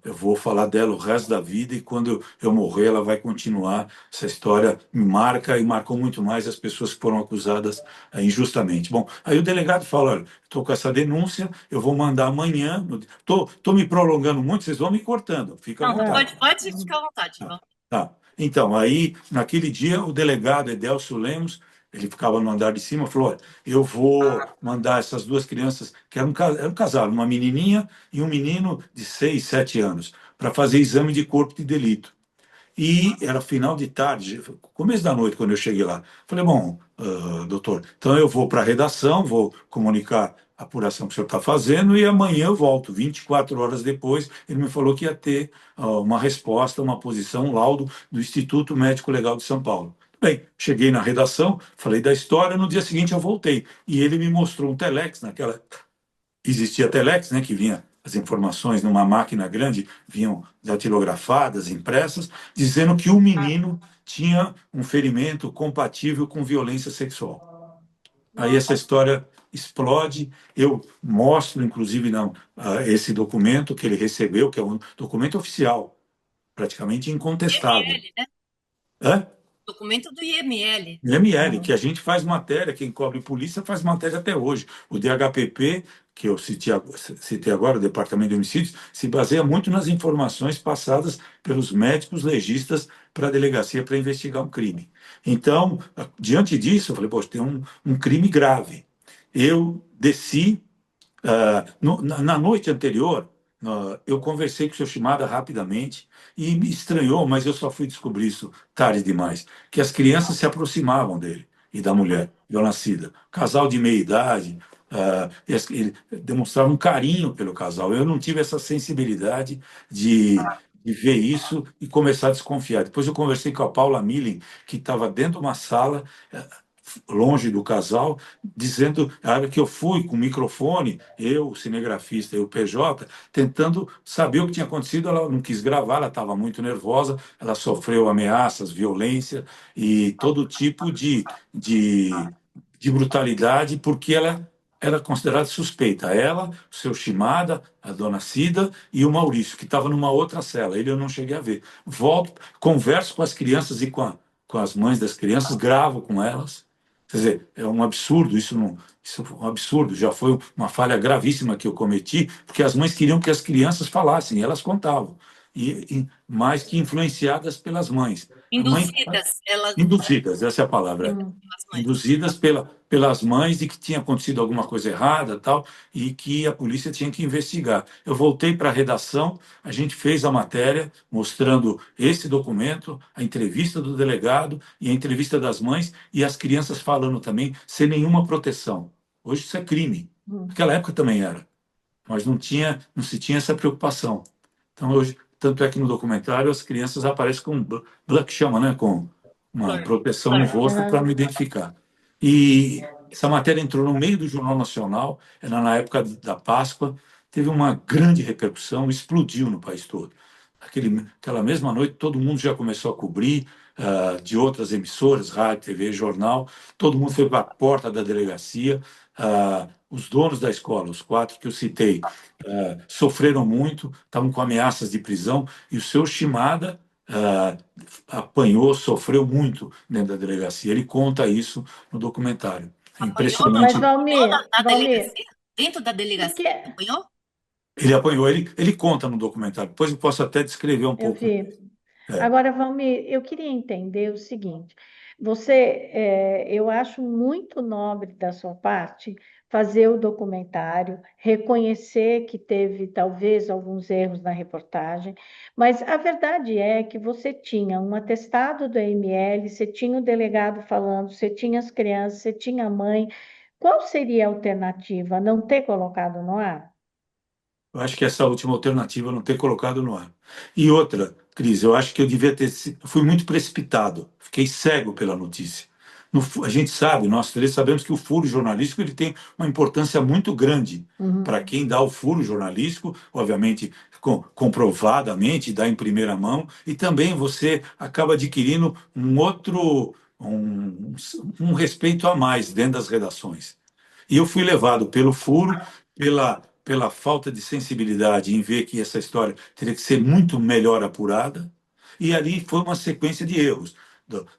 eu vou falar dela o resto da vida e quando eu morrer ela vai continuar. Essa história me marca e marcou muito mais as pessoas que foram acusadas injustamente. Bom, aí o delegado fala, olha, estou com essa denúncia, eu vou mandar amanhã, estou me prolongando muito, vocês vão me cortando, fica à vontade. Pode ficar à vontade. Tá. Então, aí, naquele dia, o delegado Edelcio Lemos, ele ficava no andar de cima, falou, olha, eu vou mandar essas 2 crianças, que era um casal, uma menininha e um menino de 6, 7 anos, para fazer exame de corpo de delito. E era final de tarde, começo da noite, quando eu cheguei lá. Falei, bom, doutor, então eu vou para a redação, vou comunicar a apuração que o senhor está fazendo e amanhã eu volto. 24 horas depois, ele me falou que ia ter uma resposta, uma posição, um laudo do Instituto Médico Legal de São Paulo. Bem, cheguei na redação, falei da história, no dia seguinte eu voltei. E ele me mostrou um telex, existia telex, né, que vinha as informações numa máquina grande, vinham datilografadas, impressas, dizendo que o menino tinha um ferimento compatível com violência sexual. Aí essa história explode, eu mostro, inclusive, esse documento que ele recebeu, que é um documento oficial, praticamente incontestável. PML, né? Hã? Documento do IML. IML, que a gente faz matéria, quem cobre polícia faz matéria até hoje. O DHPP, que eu citei agora, o Departamento de Homicídios, se baseia muito nas informações passadas pelos médicos legistas para a delegacia para investigar um crime. Então, diante disso, eu falei, poxa, tem um crime grave. Eu desci. Na noite anterior, eu conversei com o seu Shimada rapidamente e me estranhou, mas eu só fui descobrir isso tarde demais, que as crianças se aproximavam dele e da mulher, nascida. Casal de meia idade, ele demonstrava um carinho pelo casal. Eu não tive essa sensibilidade de ver isso e começar a desconfiar. Depois eu conversei com a Paula Millen, que estava dentro de uma sala, longe do casal, dizendo que eu fui com o microfone, eu, o cinegrafista e o PJ, tentando saber o que tinha acontecido. Ela não quis gravar, ela estava muito nervosa, ela sofreu ameaças, violência e todo tipo de brutalidade, porque ela era considerada suspeita. Ela, o seu Shimada, a dona Cida e o Maurício, que estava numa outra cela. Ele eu não cheguei a ver. Volto, converso com as crianças e com as mães das crianças, gravo com elas. Quer dizer, é um absurdo, isso é um absurdo, já foi uma falha gravíssima que eu cometi, porque as mães queriam que as crianças falassem, e elas contavam, mais que influenciadas pelas mães. A mãe, Induzidas, elas, induzidas, essa é a palavra, as mães. induzidas pelas mães de que tinha acontecido alguma coisa errada, tal, e que a polícia tinha que investigar. Eu voltei para a redação, a gente fez a matéria mostrando esse documento, a entrevista do delegado e a entrevista das mães e as crianças falando também sem nenhuma proteção. Hoje isso é crime. Naquela época também era, mas não se tinha essa preocupação. Então hoje, tanto é que no documentário as crianças aparecem com que chama, né, com uma proteção no rosto para não identificar. E essa matéria entrou no meio do Jornal Nacional, era na época da Páscoa, teve uma grande repercussão, explodiu no país todo. Aquela mesma noite, todo mundo já começou a cobrir, de outras emissoras, rádio, TV, jornal, todo mundo foi para a porta da delegacia, os donos da escola, os 4 que eu citei, sofreram muito, estavam com ameaças de prisão, e o seu Shimada apanhou, sofreu muito dentro da delegacia. Ele conta isso no documentário. É Mas, impressionante. Valmir, Dentro da por delegacia, que... apanhou? Ele apanhou, ele conta no documentário. Depois eu posso até descrever um Eu pouco. vi. É. Agora, Valmir, eu queria entender o seguinte: eu acho muito nobre da sua parte fazer o documentário, reconhecer que teve talvez alguns erros na reportagem, mas a verdade é que você tinha um atestado do ML, você tinha o delegado falando, você tinha as crianças, você tinha a mãe. Qual seria a alternativa? Não ter colocado no ar? Eu acho que essa última alternativa eu não ter colocado no ar. E outra, Cris, eu acho que eu devia ter. Fui muito precipitado, fiquei cego pela notícia. A gente sabe, nós três sabemos que o furo jornalístico ele tem uma importância muito grande para quem dá o furo jornalístico, obviamente comprovadamente, dá em primeira mão, e também você acaba adquirindo um respeito a mais dentro das redações. E eu fui levado pelo furo, pela falta de sensibilidade em ver que essa história teria que ser muito melhor apurada, e ali foi uma sequência de erros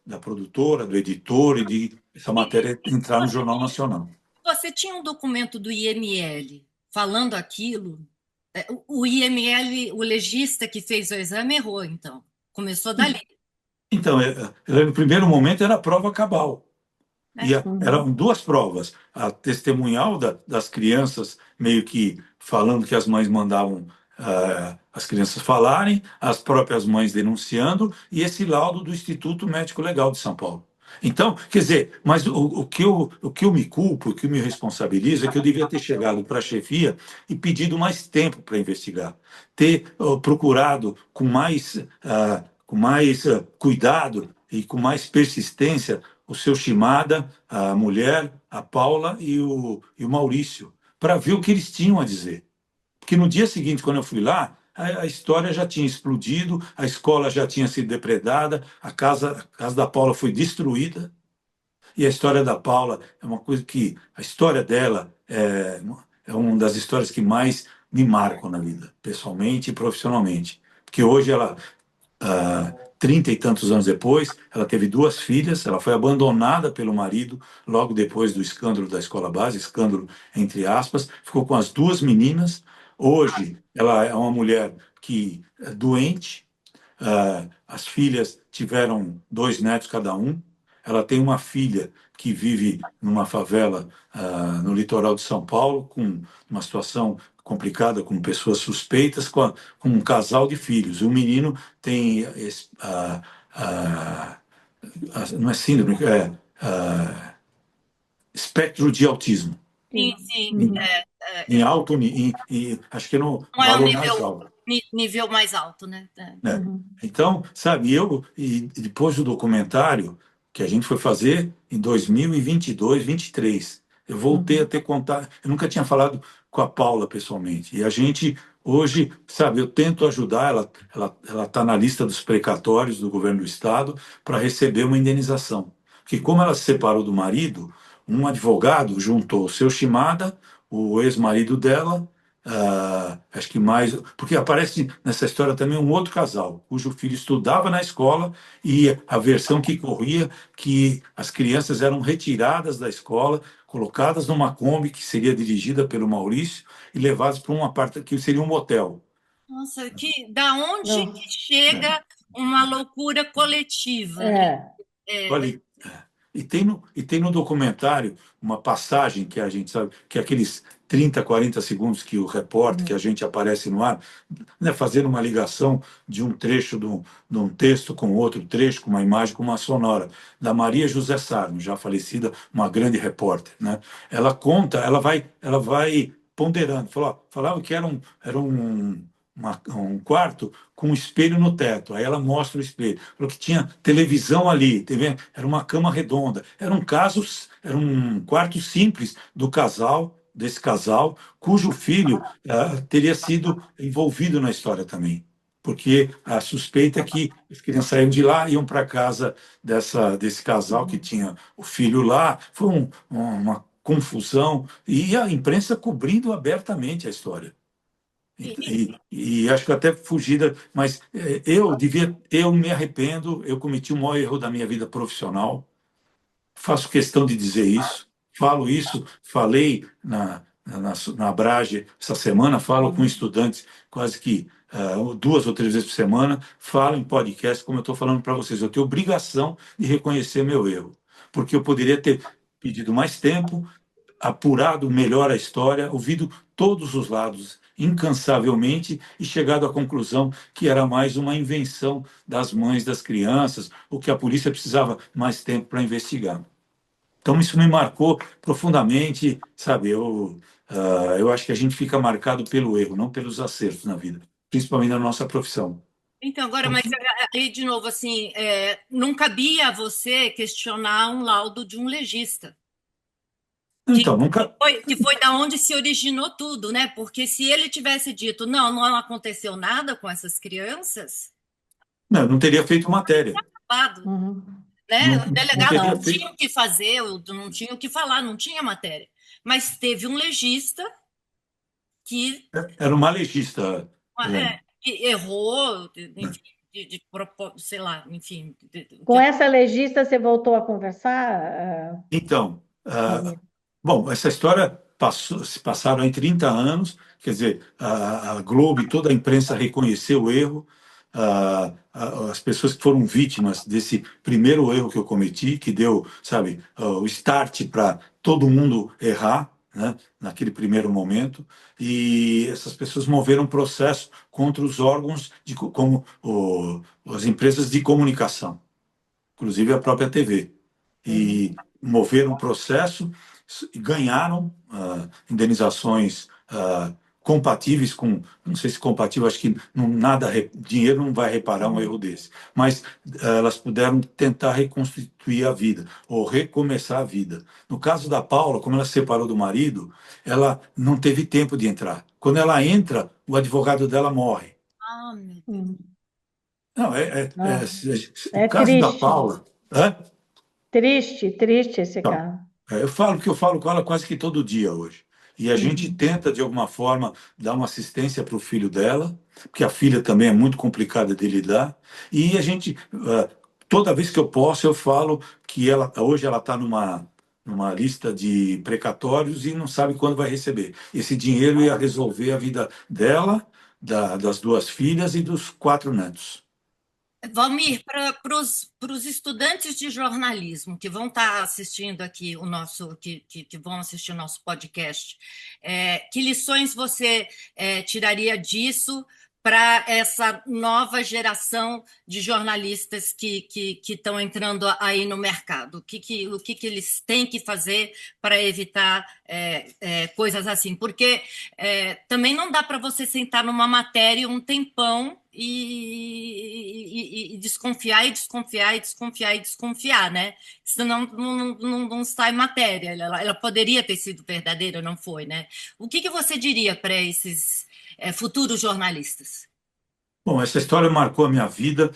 da produtora, do editor e de essa matéria entrar no Jornal Nacional. Você tinha um documento do IML falando aquilo. O IML, o legista que fez o exame, errou, então. Começou dali. Então, no primeiro momento era a prova cabal. E eram 2 provas. A testemunhal das crianças, meio que falando que as mães mandavam as crianças falarem, as próprias mães denunciando, e esse laudo do Instituto Médico Legal de São Paulo. Então, quer dizer, mas o que eu me culpo, o que eu me responsabilizo é que eu devia ter chegado para a chefia e pedido mais tempo para investigar, ter procurado com mais cuidado e com mais persistência o seu Shimada, a mulher, a Paula e o Maurício, para ver o que eles tinham a dizer. Porque no dia seguinte, quando eu fui lá, a história já tinha explodido, a escola já tinha sido depredada, a casa da Paula foi destruída, e a história da Paula é uma coisa que, a história dela é uma das histórias que mais me marcam na vida, pessoalmente e profissionalmente. Porque hoje ela 30 e tantos anos depois, ela teve duas filhas, ela foi abandonada pelo marido logo depois do escândalo da escola base, escândalo entre aspas, ficou com as duas meninas. Hoje, ela é uma mulher que é doente, as filhas tiveram dois netos cada um. Ela tem uma filha que vive numa favela no litoral de São Paulo, com uma situação complicada, com pessoas suspeitas, com um casal de filhos. O menino tem não é síndrome, espectro de autismo. Sim, Sim. sim. Em alto, acho que é no Não é o valor mais alto. nível mais alto, né? Né? Então, sabe, e depois do documentário que a gente foi fazer em 2022, 23, eu voltei a ter contato, eu nunca tinha falado com a Paula pessoalmente, e a gente, hoje, sabe, eu tento ajudar, ela está na lista dos precatórios do governo do estado para receber uma indenização, porque como ela se separou do marido, um advogado juntou o seu Shimada, o ex-marido dela, acho que mais. Porque aparece nessa história também um outro casal, cujo filho estudava na escola e a versão que corria que as crianças eram retiradas da escola, colocadas numa Kombi que seria dirigida pelo Maurício e levadas para um apartamento que seria um motel. Nossa, da onde Não. que Né? chega uma loucura coletiva, né? É. Olha, e tem no documentário uma passagem que a gente sabe, que é aqueles 30, 40 segundos que o repórter, que a gente aparece no ar, né, fazendo uma ligação de um trecho de um texto com outro trecho, com uma imagem, com uma sonora, da Maria José Sarno, já falecida, uma grande repórter. Né? Ela conta, ela vai ponderando. Falava que era um quarto com um espelho no teto. Aí ela mostra o espelho. Falou que tinha televisão ali, TV, era uma cama redonda. Era um quarto simples desse casal, cujo filho teria sido envolvido na história também. Porque a suspeita é que as crianças saíram de lá, iam para casa desse casal que tinha o filho lá. Foi uma confusão. E a imprensa cobrindo abertamente a história. E acho que até fugida, mas eu me arrependo, eu cometi o maior erro da minha vida profissional, faço questão de dizer isso, falo isso, falei na Abrage essa semana, falo com estudantes quase que 2 ou 3 vezes por semana, falo em podcast, como eu estou falando para vocês, eu tenho obrigação de reconhecer meu erro, porque eu poderia ter pedido mais tempo, apurado melhor a história, ouvido todos os lados incansavelmente e chegado à conclusão que era mais uma invenção das mães das crianças, ou que a polícia precisava mais tempo para investigar. Então, isso me marcou profundamente, sabe? Eu acho que a gente fica marcado pelo erro, não pelos acertos na vida, principalmente na nossa profissão. Então, agora, Então, mas aí, de novo, assim, não cabia a você questionar um laudo de um legista, que nunca. que foi da onde se originou tudo, né? Porque se ele tivesse dito, não, não aconteceu nada com essas crianças, Não, eu não teria feito matéria. acabado, né? Não, O não delegado teria não tinha feito. o que fazer, não tinha o que falar, não tinha matéria. Mas teve um legista que, Era uma legista, Helene. que errou, enfim, sei lá, enfim. Com essa legista, você voltou a conversar, Então, Valmir? bom, essa história se passaram em 30 anos, quer dizer, a Globo e toda a imprensa reconheceu o erro, as pessoas que foram vítimas desse primeiro erro que eu cometi, que deu, sabe, o start para todo mundo errar, né, naquele primeiro momento, e essas pessoas moveram um processo contra os órgãos, como as empresas de comunicação, inclusive a própria TV. E moveram um processo e ganharam indenizações compatíveis com, não sei se compatível, acho que dinheiro não vai reparar um erro desse, mas elas puderam tentar reconstituir a vida, ou recomeçar a vida. No caso da Paula, como ela se separou do marido, ela não teve tempo de entrar. Quando ela entra, o advogado dela morre. Ah, meu Deus. Hum. Não, Nossa, o é caso da triste, Paula. Hã? triste, triste esse Então, caso. eu falo que eu falo com ela quase que todo dia hoje. e a gente Uhum. tenta, de alguma forma, dar uma assistência para o filho dela, porque a filha também é muito complicada de lidar, e a gente, toda vez que eu posso, eu falo que hoje ela está numa lista de precatórios e não sabe quando vai receber. Esse dinheiro ia resolver a vida dela, das duas filhas e dos quatro netos. Valmir, para os estudantes de jornalismo que vão estar assistindo aqui o nosso, que vão assistir o nosso podcast, que lições você tiraria disso para essa nova geração de jornalistas que estão entrando aí no mercado? O que eles têm que fazer para evitar coisas assim? Porque também não dá para você sentar numa matéria um tempão e desconfiar, e desconfiar, e desconfiar, e desconfiar, né? Senão não sai matéria. Ela poderia ter sido verdadeira, não foi, né? O que você diria para esses futuros jornalistas? Bom, essa história marcou a minha vida.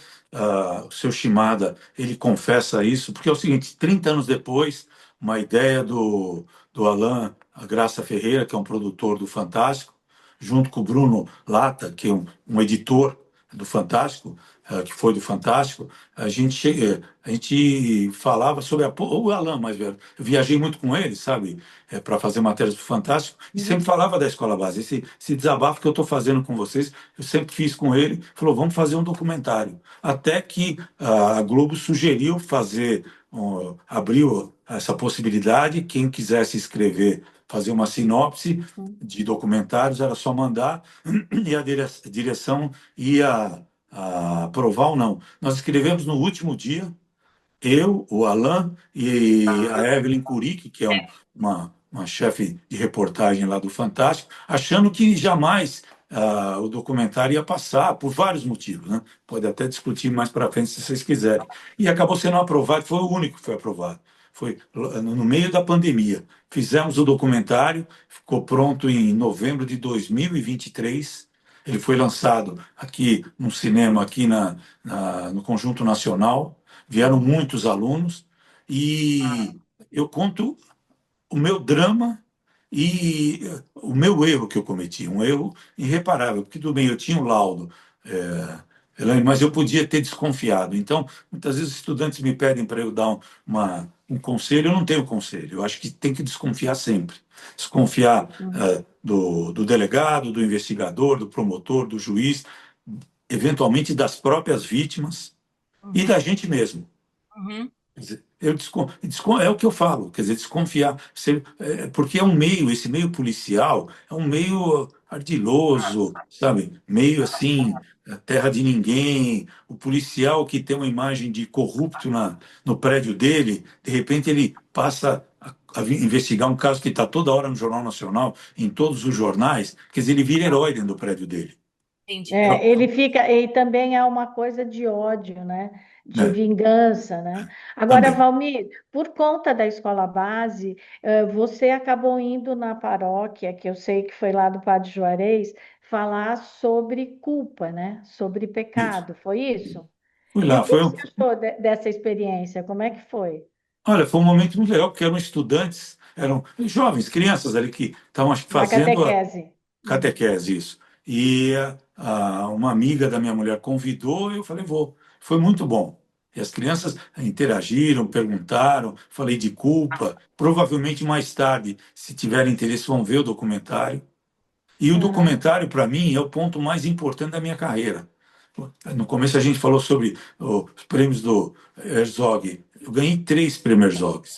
O seu Shimada, ele confessa isso, porque é o seguinte, 30 anos depois, uma ideia do Alain Graça Ferreira, que é um produtor do Fantástico, junto com o Bruno Lata, que é um editor do Fantástico, que foi do Fantástico, a gente falava sobre o Alain mais velho. Eu viajei muito com ele, sabe, para fazer matérias do Fantástico, e sempre Uhum. falava da Escola Base. Esse desabafo que eu estou fazendo com vocês, eu sempre fiz com ele, falou, vamos fazer um documentário. Até que a Globo sugeriu fazer, abriu essa possibilidade, quem quisesse escrever, fazer uma sinopse de documentários, era só mandar, e a direção ia aprovar ou não. Nós escrevemos no último dia, eu, o Alain e a Evelyn Kuric, que é uma chefe de reportagem lá do Fantástico, achando que jamais o documentário ia passar, por vários motivos, né? Pode até discutir mais para frente se vocês quiserem. E acabou sendo aprovado, foi o único que foi aprovado. Foi no meio da pandemia. Fizemos o documentário, ficou pronto em novembro de 2023. Ele foi lançado aqui no cinema, aqui no Conjunto Nacional. Vieram muitos alunos e eu conto o meu drama e o meu erro que eu cometi, um erro irreparável, porque tudo bem, eu tinha o laudo, Elaine, mas eu podia ter desconfiado. Então, muitas vezes os estudantes me pedem para eu dar um conselho, eu não tenho conselho, eu acho que tem que desconfiar sempre. Desconfiar Uhum. do delegado, do investigador, do promotor, do juiz, eventualmente das próprias vítimas e Uhum, da gente mesmo. uhum. Quer dizer, é o que eu falo, quer dizer, desconfiar. Porque é um meio, esse meio policial, é um meio ardiloso, sabe? Meio assim, terra de ninguém. O policial que tem uma imagem de corrupto no prédio dele, de repente ele passa a investigar um caso que está toda hora no Jornal Nacional, em todos os jornais, quer dizer, ele vira herói dentro do prédio dele. Entendi. É, Ele fica, e também há uma coisa de ódio, né? De é, vingança, né? Agora, também. Valmir, por conta da escola base, você acabou indo na paróquia, que eu sei que foi lá do Padre Juarez, falar sobre culpa, né? Sobre Isso. pecado, foi isso? Fui E lá, o que que você achou dessa experiência? Como é que foi? olha, foi um momento muito legal, porque eram estudantes, eram jovens, crianças ali que estavam acho que, Na fazendo a catequese. Uhum. catequese, isso. E uma amiga da minha mulher convidou, e eu falei, vou. Foi muito bom. E as crianças interagiram, perguntaram, falei de culpa. Provavelmente mais tarde, se tiverem interesse, vão ver o documentário. E o Aham. documentário, para mim, é o ponto mais importante da minha carreira. No começo a gente falou sobre os prêmios do Herzog. Eu ganhei três prêmios Herzog.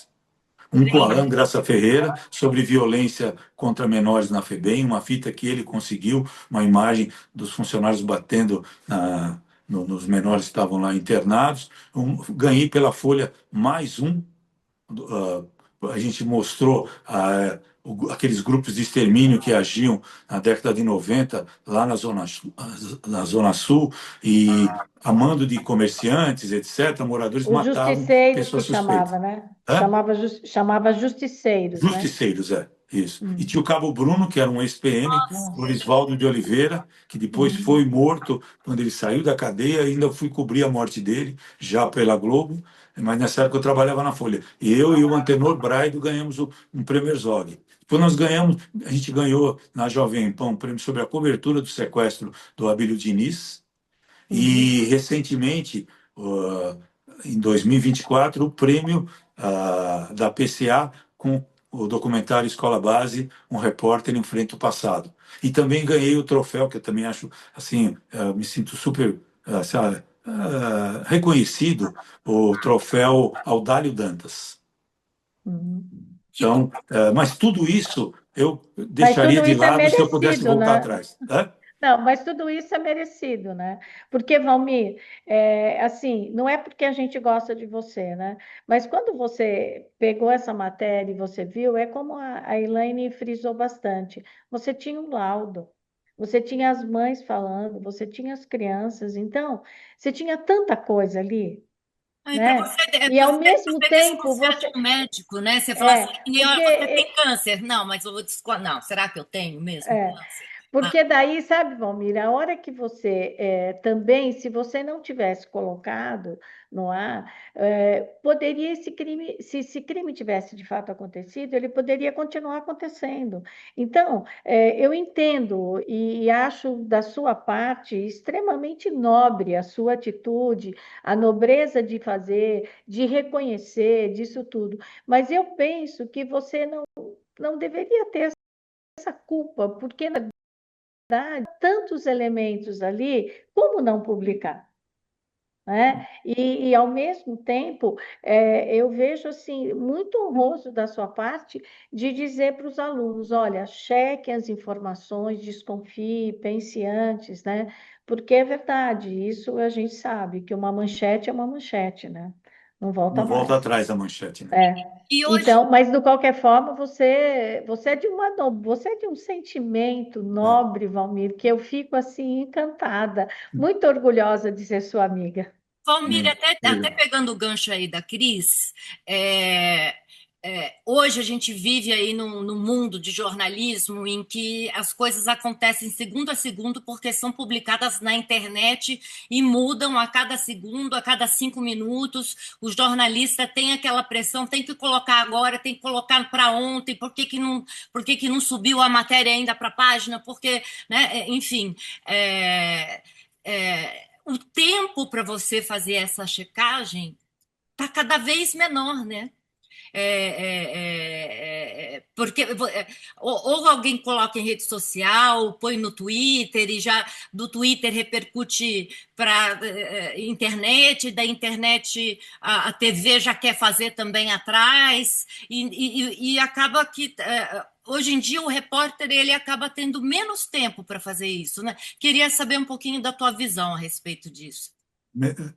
Um com Alain Graça Ferreira, sobre violência contra menores na FEBEM, uma fita que ele conseguiu, uma imagem dos funcionários batendo nos menores que estavam lá internados. Ganhei pela Folha mais um, a gente mostrou aqueles grupos de extermínio que agiam na década de 90 lá na Zona Sul, e a mando de comerciantes, etc., moradores Os matavam justiceiros que pessoas chamava, suspeitas. né? Hã? Chamava justiceiros, né? Justiceiros, é. Isso. E tinha o Cabo Bruno, que era um ex-PM, Nossa. Lorisvaldo de Oliveira, que depois foi morto quando ele saiu da cadeia. Ainda fui cobrir a morte dele, já pela Globo, mas nessa época eu trabalhava na Folha. E eu e o Antenor Braido ganhamos um prêmio Herzog. Depois nós ganhamos, a gente ganhou na Jovem Pan um prêmio sobre a cobertura do sequestro do Abílio Diniz. E recentemente, em 2024, o prêmio da PCA com o documentário Escola Base, um repórter enfrenta o passado. E também ganhei o troféu, que eu também acho, assim, me sinto super sabe, reconhecido, o troféu Audálio Dantas. Uhum. Então, mas tudo isso eu Mas deixaria tudo de isso é lado se eu pudesse merecido, voltar né? atrás. Hã? Não, mas tudo isso é merecido, né? Porque, Valmir, assim, não é porque a gente gosta de você, né? Mas quando você pegou essa matéria e você viu, é como a Elaine frisou bastante. Você tinha um laudo, você tinha as mães falando, você tinha as crianças, então, você tinha tanta coisa ali, Aí para né? você, E ao mesmo você tempo, desconfiar de você. um médico, né? Você fala assim, Porque. você tem câncer. Não, mas eu vou desconfiar. Não, será que eu tenho mesmo É, câncer? Ah, porque daí, sabe, Valmir, a hora que você também, se você não tivesse colocado no ar, poderia esse crime, se esse crime tivesse de fato acontecido, ele poderia continuar acontecendo. Então, eu entendo e acho da sua parte extremamente nobre a sua atitude, a nobreza de fazer, de reconhecer, disso tudo. Mas eu penso que você não deveria ter essa culpa, porque na verdade, tantos elementos ali, como não publicar? Né? Ao mesmo tempo, eu vejo assim muito honroso da sua parte de dizer para os alunos: olha, chequem as informações, desconfie, pense antes, né? Porque é verdade, isso a gente sabe que uma manchete é uma manchete, né? Não volta Não volta mais. atrás da manchete, né? É. e hoje, Então, mas de qualquer forma, você é de você é de um sentimento É. nobre, Valmir, que eu fico assim encantada, muito orgulhosa de ser sua amiga. Valmir, até Legal. pegando o gancho aí da Cris, é, hoje a gente vive aí num mundo de jornalismo em que as coisas acontecem segundo a segundo porque são publicadas na internet e mudam a cada segundo, a cada 5 minutos. O jornalista tem aquela pressão, tem que colocar agora, tem que colocar para ontem, por que que não subiu a matéria ainda para a página? Porque, né, enfim, o tempo para você fazer essa checagem está cada vez menor, né? Porque ou alguém coloca em rede social, põe no Twitter e já do Twitter repercute para internet, da internet a TV já quer fazer também atrás e acaba que hoje em dia o repórter ele acaba tendo menos tempo para fazer isso, né? Queria saber um pouquinho da tua visão a respeito disso.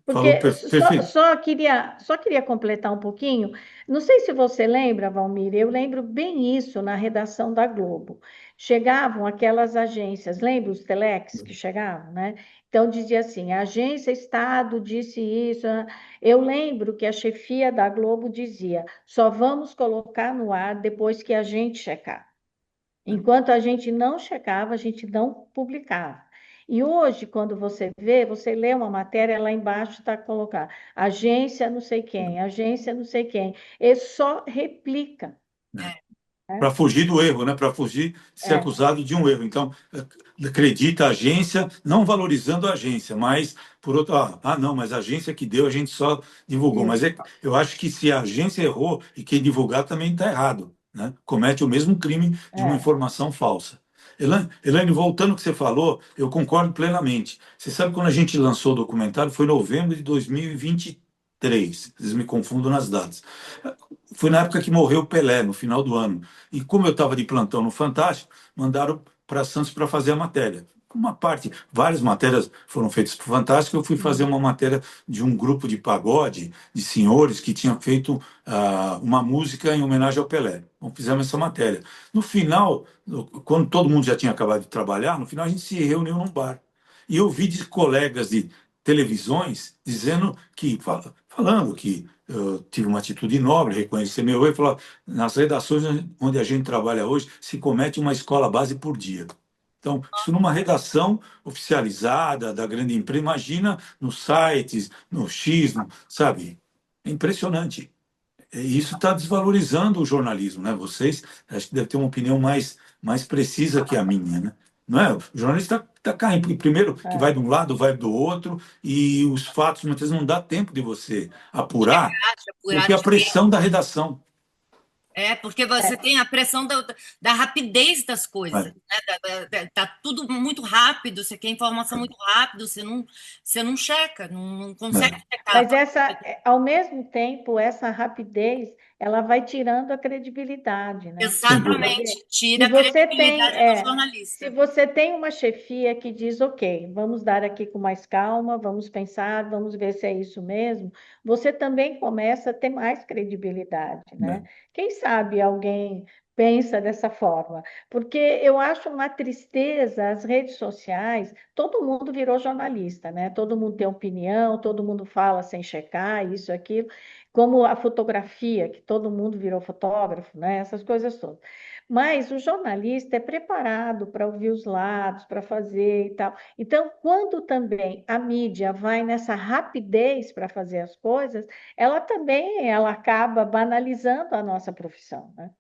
Falou Porque perfeito. só queria completar um pouquinho. Não sei se você lembra, Valmir, eu lembro bem isso na redação da Globo. Chegavam aquelas agências, lembra os telex que chegavam, né? Então dizia assim: a agência Estado disse isso. Eu lembro que a chefia da Globo dizia: só vamos colocar no ar depois que a gente checar. Enquanto a gente não checava, a gente não publicava. E hoje, quando você vê, você lê uma matéria, lá embaixo está colocado agência não sei quem, agência não sei quem. E só replica. Para Né? fugir do erro, né? Para fugir de ser É, acusado de um erro. Então, acredita a agência, não valorizando a agência, mas por outro, não, mas a agência que deu, a gente só divulgou. Mas isso. eu acho que se a agência errou e quem divulgar também está errado, né? Comete o mesmo crime de uma É, informação falsa. Elaine, voltando ao que você falou, eu concordo plenamente. Você sabe quando a gente lançou o documentário, foi em novembro de 2023. Às vezes me confundo nas datas. Foi na época que morreu o Pelé, no final do ano. E como eu estava de plantão no Fantástico, mandaram para Santos para fazer a matéria. Uma parte, várias matérias foram feitas para o Fantástico. Eu fui fazer uma matéria de um grupo de pagode, de senhores que tinham feito uma música em homenagem ao Pelé. Então, fizemos essa matéria. No final, quando todo mundo já tinha acabado de trabalhar, no final a gente se reuniu num bar. E eu vi de colegas de televisões dizendo que, falando que eu tive uma atitude nobre, reconhecer meu erro e falar, nas redações onde a gente trabalha hoje, se comete uma escola base por dia. Então, isso numa redação oficializada da grande empresa, imagina nos sites, no X, sabe? É impressionante. E isso está desvalorizando o jornalismo, né? Vocês, acho que devem ter uma opinião mais precisa que a minha, né? Não é? O jornalista está caindo, primeiro que vai de um lado, vai do outro, e os fatos muitas vezes não dá tempo de você apurar, Checar, porque apurar a pressão da redação. porque você tem a pressão da rapidez das coisas, Né? né? Tá tudo muito rápido, você quer informação muito rápido, você não checa, não consegue É, checar. Mas ao mesmo tempo, essa rapidez, ela vai tirando a credibilidade, né? sem dúvida. Exatamente, Se tira a você tem, credibilidade do se jornalista. você tem uma chefia que diz, ok, vamos dar aqui com mais calma, vamos pensar, vamos ver se é isso mesmo, você também começa a ter mais credibilidade, né? Né? Quem sabe alguém pensa dessa forma? Porque eu acho uma tristeza as redes sociais, todo mundo virou jornalista, né? Todo mundo tem opinião, todo mundo fala sem checar, isso, aquilo, como a fotografia, que todo mundo virou fotógrafo, né? Essas coisas todas. Mas o jornalista é preparado para ouvir os lados, para fazer e tal. Então, quando também a mídia vai nessa rapidez para fazer as coisas, ela acaba banalizando a nossa profissão, né?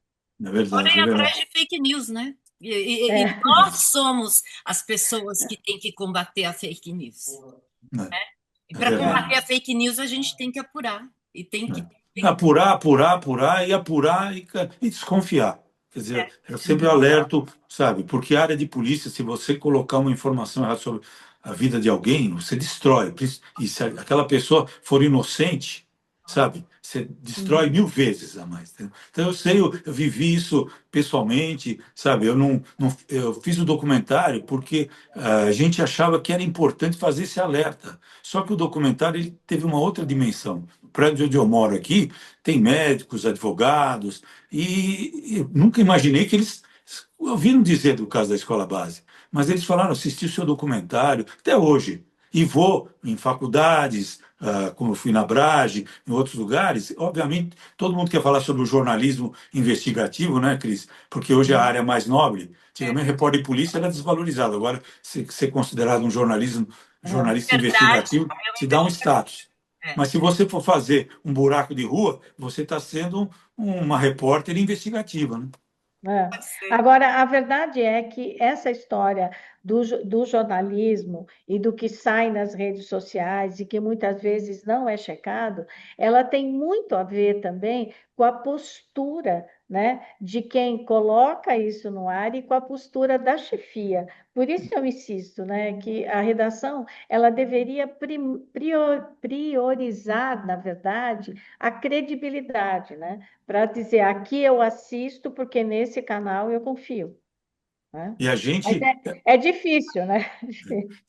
É verdade, Correm é atrás verdade. de fake news, né? E É, nós somos as pessoas que têm que combater a fake news. E É para verdade. combater a fake news, a gente tem que apurar. E Apurar, apurar, apurar e apurar e desconfiar. Quer dizer, eu sempre alerto, sabe? Porque a área de polícia, se você colocar uma informação errada sobre a vida de alguém, você destrói. E se aquela pessoa for inocente, sabe? Você destrói uhum, 1000 vezes a mais. Entendeu? Então eu sei, eu vivi isso pessoalmente, sabe? Eu fiz o documentário porque a gente achava que era importante fazer esse alerta. Só que o documentário ele teve uma outra dimensão. O prédio onde eu moro aqui tem médicos, advogados, e eu nunca imaginei que eles ouviram dizer do caso da escola base, mas eles falaram, assisti o seu documentário, até hoje, e vou em faculdades, como eu fui na Brage, em outros lugares, obviamente, todo mundo quer falar sobre o jornalismo investigativo, né, Cris? Porque hoje é a uhum. área mais nobre. Antigamente, repórter de polícia era desvalorizado. Agora, ser considerado um É. jornalista verdade, investigativo, eu te dá um status. é, Mas se você for fazer um buraco de rua, você está sendo uma repórter investigativa, né? É. pode ser. Agora, a verdade é que essa história do jornalismo e do que sai nas redes sociais e que muitas vezes não é checado, ela tem muito a ver também com a postura, né, de quem coloca isso no ar e com a postura da chefia. Por isso eu insisto, né, que a redação ela deveria priorizar, na verdade, a credibilidade, né? Para dizer aqui eu assisto porque nesse canal eu confio, né? E a Mas gente é difícil, né?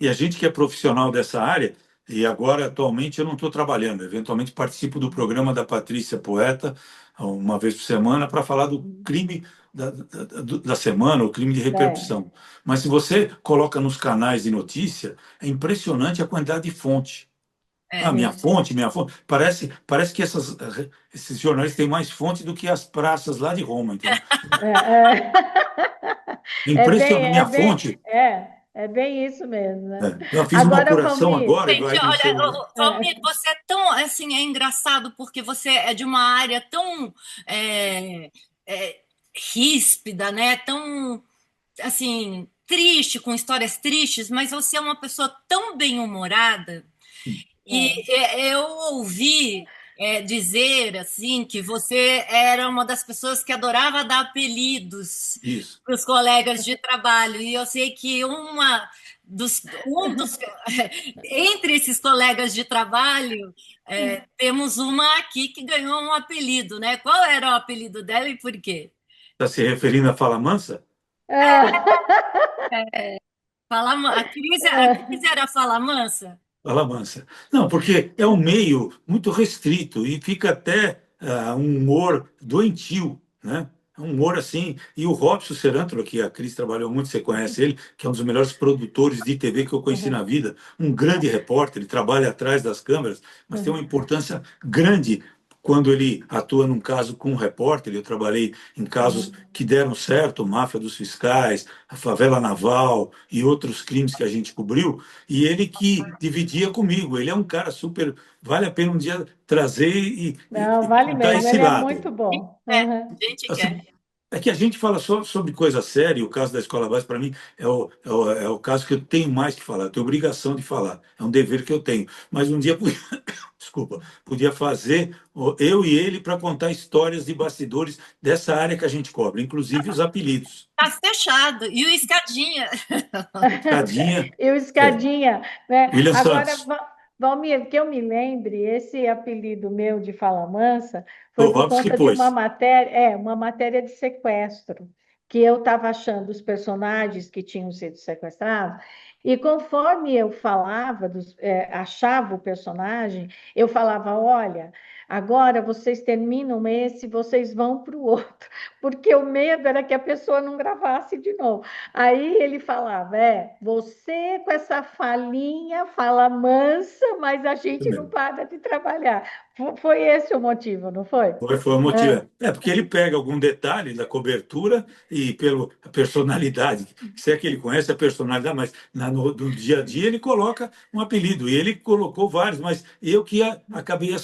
E a gente que é profissional dessa área, e agora atualmente eu não estou trabalhando, eventualmente participo do programa da Patrícia Poeta, uma vez por semana, para falar do crime da semana, o crime de É, repercussão. Mas se você coloca nos canais de notícia, é impressionante a quantidade de fonte. Ah, É. sim. minha fonte. Parece que esses jornais têm mais fonte do que as praças lá de Roma, entendeu? É, É impressionante. Minha fonte, é bem isso mesmo, né? eu fiz uma Agora, apuração Valmir, agora, e Gente, vai vencer olha, o. Valmir, você é tão, assim, é engraçado porque você é de uma área tão é, é, ríspida, né? Tão, assim, triste, com histórias tristes, mas você é uma pessoa tão bem-humorada. E eu ouvi dizer assim que você era uma das pessoas que adorava dar apelidos Isso. para os colegas de trabalho. E eu sei que um dos entre esses colegas de trabalho temos uma aqui que ganhou um apelido, né? Qual era o apelido dela e por quê? Está se referindo a Fala Mansa? A Cris era Fala Mansa? Fala Mansa. Não, porque é um meio muito restrito e fica até um humor doentio, né? É um humor assim. E o Robson Serantro, que a Cris trabalhou muito, você conhece ele, que é um dos melhores produtores de TV que eu conheci na vida, um grande repórter, ele trabalha atrás das câmeras, mas tem uma importância grande quando ele atua num caso com um repórter, eu trabalhei em casos que deram certo, máfia dos fiscais, a favela naval e outros crimes que a gente cobriu, e ele que dividia comigo. Ele é um cara super, vale a pena um dia trazer Não, e vale contar mesmo, esse ele é lado. muito bom. É, Uhum. gente quer. Assim, é que a gente fala só sobre coisa séria, e o caso da escola base, para mim, é o caso que eu tenho mais que falar, eu tenho obrigação de falar, é um dever que eu tenho. Mas um dia, desculpa, podia fazer eu e ele para contar histórias de bastidores dessa área que a gente cobre, inclusive os apelidos. Tá fechado. E o Escadinha? Escadinha, E o Escadinha, né? William Agora, Santos. Valmir, que eu me lembre, esse apelido meu de Fala Mansa foi O por Robson que conta de pôs. uma matéria de sequestro, que eu estava achando os personagens que tinham sido sequestrados, e conforme eu falava, achava o personagem, eu falava, olha, agora vocês terminam esse, vocês vão para o outro, porque o medo era que a pessoa não gravasse de novo. Aí ele falava, você com essa falinha, fala mansa, mas a gente não para de trabalhar. Foi esse o motivo, não foi? Foi o motivo. Porque ele pega algum detalhe da cobertura e pela personalidade, se é que ele conhece a personalidade, mas no dia a dia ele coloca um apelido, e ele colocou vários, mas eu que acabei.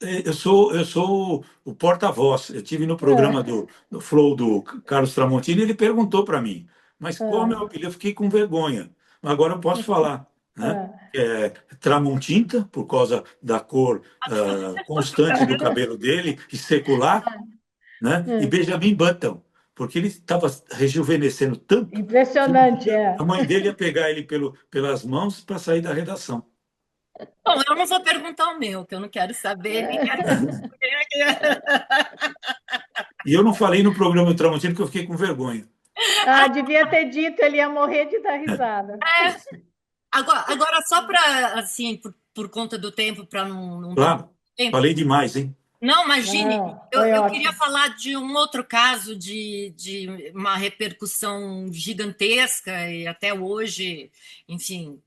Eu sou o porta-voz. Eu tive no programa É, do Flow do Carlos Tramontini, e ele perguntou para mim, mas qual é o meu é, apelido? Eu fiquei com vergonha. Agora eu posso falar, né? é, É Tramontinta, por causa da cor constante do cabelo dele e secular, né? E é. Benjamin Button, porque ele estava rejuvenescendo tanto que um Impressionante, dia a é. mãe dele ia pegar ele pelas mãos para sair da redação. Bom, eu não vou perguntar o meu, que eu não quero saber, nem quero saber. E eu não falei no programa do Tramontina porque eu fiquei com vergonha. Ah, devia ter dito, ele ia morrer de dar risada. Agora só para, assim, por conta do tempo, para não tomar Claro, tempo. falei demais, hein? Não, imagine, Não, eu, foi eu queria ótimo. falar de um outro caso de uma repercussão gigantesca e até hoje, enfim,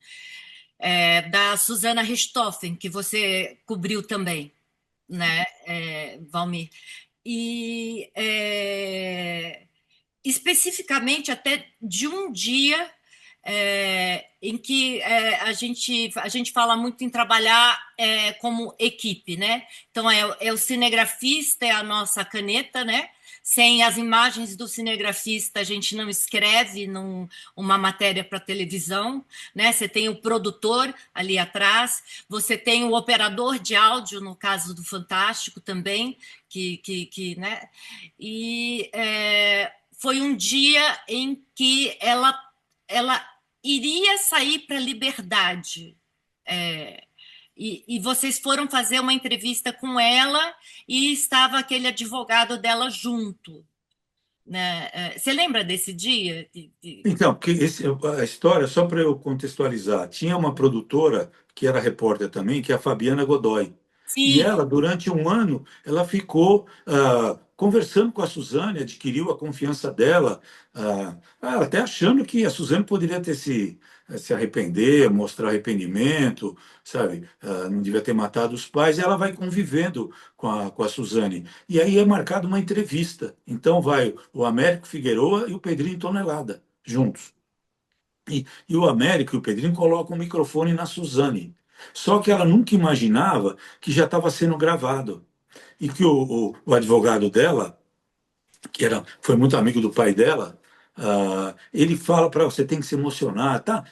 da Susana Richthofen, que você cobriu também, né, Valmir? E especificamente até de um dia em que a gente fala muito em trabalhar como equipe, né? Então é o cinegrafista, é a nossa caneta, né? Sem as imagens do cinegrafista, a gente não escreve uma matéria para televisão, né? Você tem o produtor ali atrás, você tem o operador de áudio, no caso do Fantástico também, né? E foi um dia em que ela iria sair para a liberdade. E vocês foram fazer uma entrevista com ela e estava aquele advogado dela junto. Né? Você lembra desse dia? Então, porque a história, só para eu contextualizar, tinha uma produtora que era repórter também, que é a Fabiana Godoy. E Sim, ela, durante um ano, ela ficou conversando com a Suzane, adquiriu a confiança dela, até achando que a Suzane poderia ter se arrepender, mostrar arrependimento, sabe? Não devia ter matado os pais. E ela vai convivendo com a Suzane. E aí é marcada uma entrevista. Então vai o Américo Figueroa e o Pedrinho Tonelada juntos. E o Américo e o Pedrinho colocam o microfone na Suzane. Só que ela nunca imaginava que já estava sendo gravado. E que o advogado dela, foi muito amigo do pai dela, ele fala para você tem que se emocionar, tá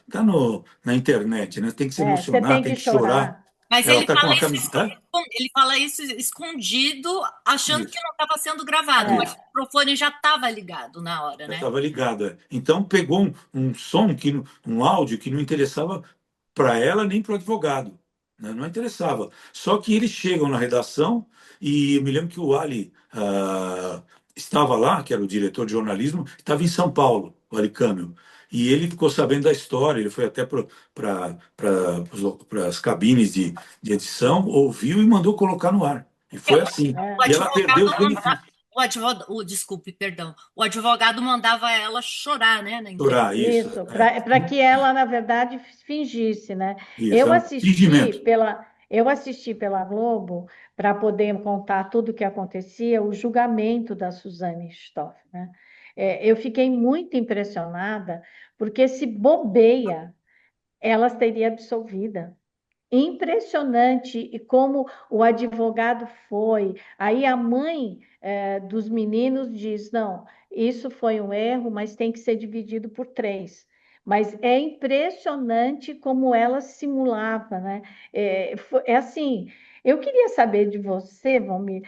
na internet, né? Tem que se Você emocionar, tem tem que que chorar. chorar. mas Ela ele tá com fala a isso, camisa. ele fala isso escondido, achando que Isso, não estava sendo gravado, mas o isso. microfone já estava ligado na hora, Já né? estava ligado. Então pegou um som, um áudio que não interessava para ela nem para o advogado. Né? Não interessava. Só que eles chegam na redação e eu me lembro que o Ali estava lá, que era o diretor de jornalismo, estava em São Paulo, o Ali Câmio. E ele ficou sabendo da história, ele foi até para as cabines de edição, ouviu e mandou colocar no ar. E É, foi assim. o E ela perdeu os advogado mandava, benefícios. desculpe, perdão. O advogado mandava ela chorar, né, na entrevista. Chorar, isso. Isso, para que ela, na verdade, fingisse, né? Isso, Eu é um assisti fingimento. Eu assisti pela Globo para poder contar tudo o que acontecia, o julgamento da Suzane Richthofen, né? Eu fiquei muito impressionada, porque se bobeia, ela teria absolvida. Impressionante e como o advogado foi. Aí a mãe dos meninos diz: não, isso foi um erro, mas tem que ser dividido por três. Mas é impressionante como ela simulava, né? É assim, eu queria saber de você, Valmir,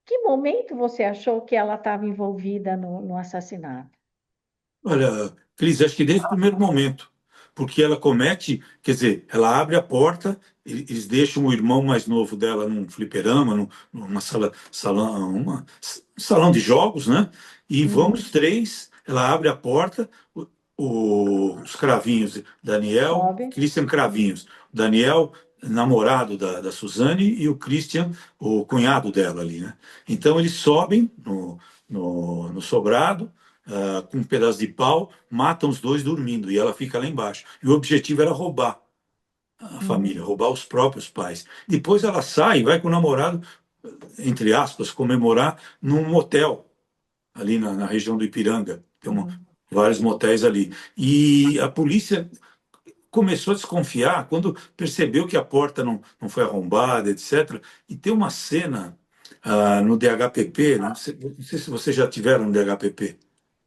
que momento você achou que ela estava envolvida no assassinato? Olha, Cris, acho que desde o primeiro momento, porque ela comete, quer dizer, ela abre a porta, eles deixam o irmão mais novo dela num fliperama, numa salão de jogos, né? E vão Uhum. os três, ela abre a porta, os cravinhos, Daniel e Sobe. Christian Cravinhos. O Daniel, namorado da Suzane, e o Christian, o cunhado dela ali, né? Então eles sobem no sobrado, com um pedaço de pau, matam os dois dormindo e ela fica lá embaixo. E o objetivo era roubar a família, Uhum. roubar os próprios pais. Depois ela sai e vai com o namorado, entre aspas, comemorar num motel ali na região do Ipiranga. Tem Uhum. vários motéis ali. E a polícia começou a desconfiar quando percebeu que a porta não foi arrombada, etc. E tem uma cena no DHPP, não sei se vocês já tiveram no DHPP.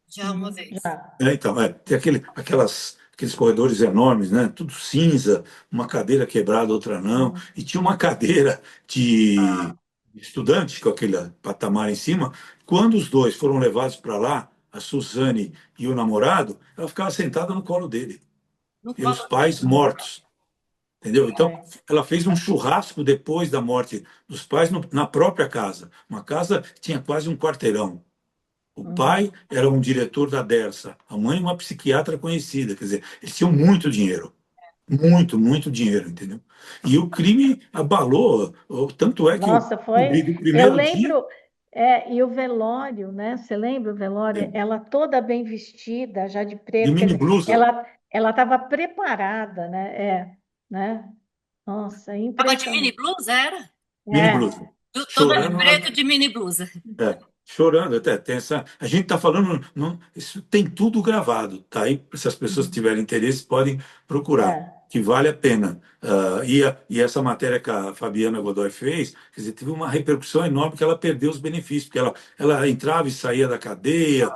Já uma Uhum. vez. Já. Então, tem aqueles corredores enormes, né? Tudo cinza, uma cadeira quebrada, outra não. Uhum. E tinha uma cadeira de estudante com aquele patamar em cima. Quando os dois foram levados para lá, a Suzane e o namorado, ela ficava sentada no colo dele. No E os colo pais mortos, entendeu? Então, É. ela fez um churrasco depois da morte dos pais na própria casa. Uma casa que tinha quase um quarteirão. O Uhum. pai era um diretor da Dersa, a mãe uma psiquiatra conhecida, quer dizer, eles tinham muito dinheiro, muito, muito dinheiro, entendeu? E o crime abalou, tanto é que eu Nossa, foi. cobri do Eu primeiro dia, lembro, e o velório, né? Você lembra o velório? Ela toda bem vestida, já de de preto, quer mini dizer, blusa, ela estava preparada, né? Né? Nossa, Tava de mini impressionante. blusa, era? mini blusa, É, Toda de chorando preto de mini blusa. chorando até. Tem essa, a gente está falando, isso tem tudo gravado, tá aí? Se as pessoas uhum, tiverem interesse, podem procurar, é, que vale a pena. E essa matéria que a Fabiana Godoy fez, quer dizer, teve uma repercussão enorme, porque ela perdeu os benefícios, porque ela entrava e saía da cadeia,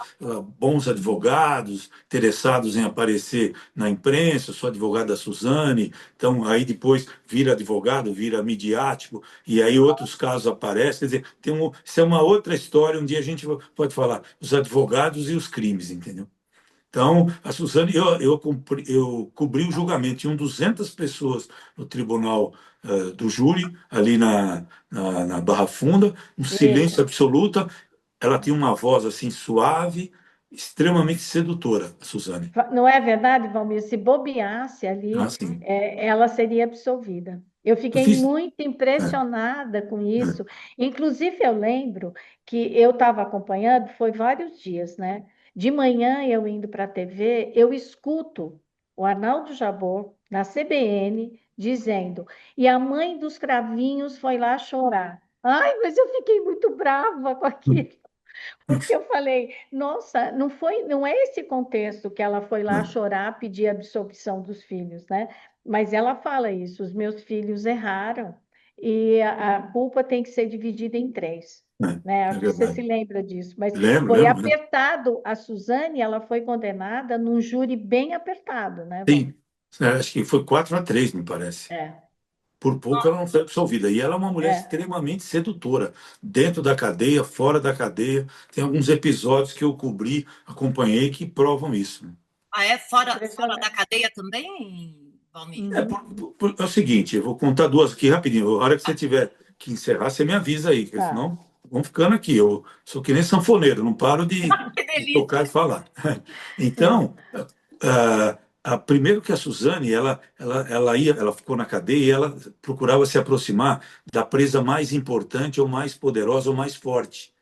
bons uhum, advogados interessados em aparecer na imprensa, sou advogado da Suzane, então aí depois vira advogado, vira midiático, e aí outros casos aparecem, quer dizer, isso é uma outra história, um dia a gente pode falar, os advogados e os crimes, entendeu? Então, a Suzane, eu cobri o julgamento, tinham 200 pessoas no tribunal do júri, ali na Barra Funda, um silêncio isso. absoluto, ela tinha uma voz assim suave, extremamente sedutora, a Suzane. Não é verdade, Valmir? Se bobeasse ali, Assim, ela seria absolvida. Eu eu fiquei fiz. muito É, impressionada com é, isso. Inclusive, eu lembro que eu estava acompanhando, foi vários dias, né? De manhã, eu indo para a TV, eu escuto o Arnaldo Jabor, na CBN, dizendo: e a mãe dos cravinhos foi lá chorar. Ai, mas eu fiquei muito brava com aquilo. Porque eu falei, nossa, não é esse contexto que ela foi lá é, chorar, pedir a absolvição dos filhos, né? Mas ela fala isso, os meus filhos erraram e a culpa tem que ser dividida em três, né? é Acho que você se verdade. lembra disso, mas Lembro, foi lembro, lembro. apertado. A Suzane, ela foi condenada num júri bem apertado, né, Sim, Val? acho que foi 4-3, me parece. É, Por pouco ela não foi absolvida. E ela é uma mulher é. extremamente sedutora, dentro da cadeia, fora da cadeia. Tem alguns episódios que eu cobri, acompanhei, que provam isso, né? Ah, é fora da Impressionante. cadeia também, Valmir? Uhum. É o seguinte, eu vou contar duas aqui rapidinho. A hora que você tiver que encerrar, você me avisa aí, porque Tá. senão vamos ficando aqui. Eu sou que nem sanfoneiro, não paro Que de delícia! tocar e falar. É. Então, primeiro que a Suzane, ela ficou na cadeia e ela procurava se aproximar da presa mais importante ou mais poderosa ou mais forte,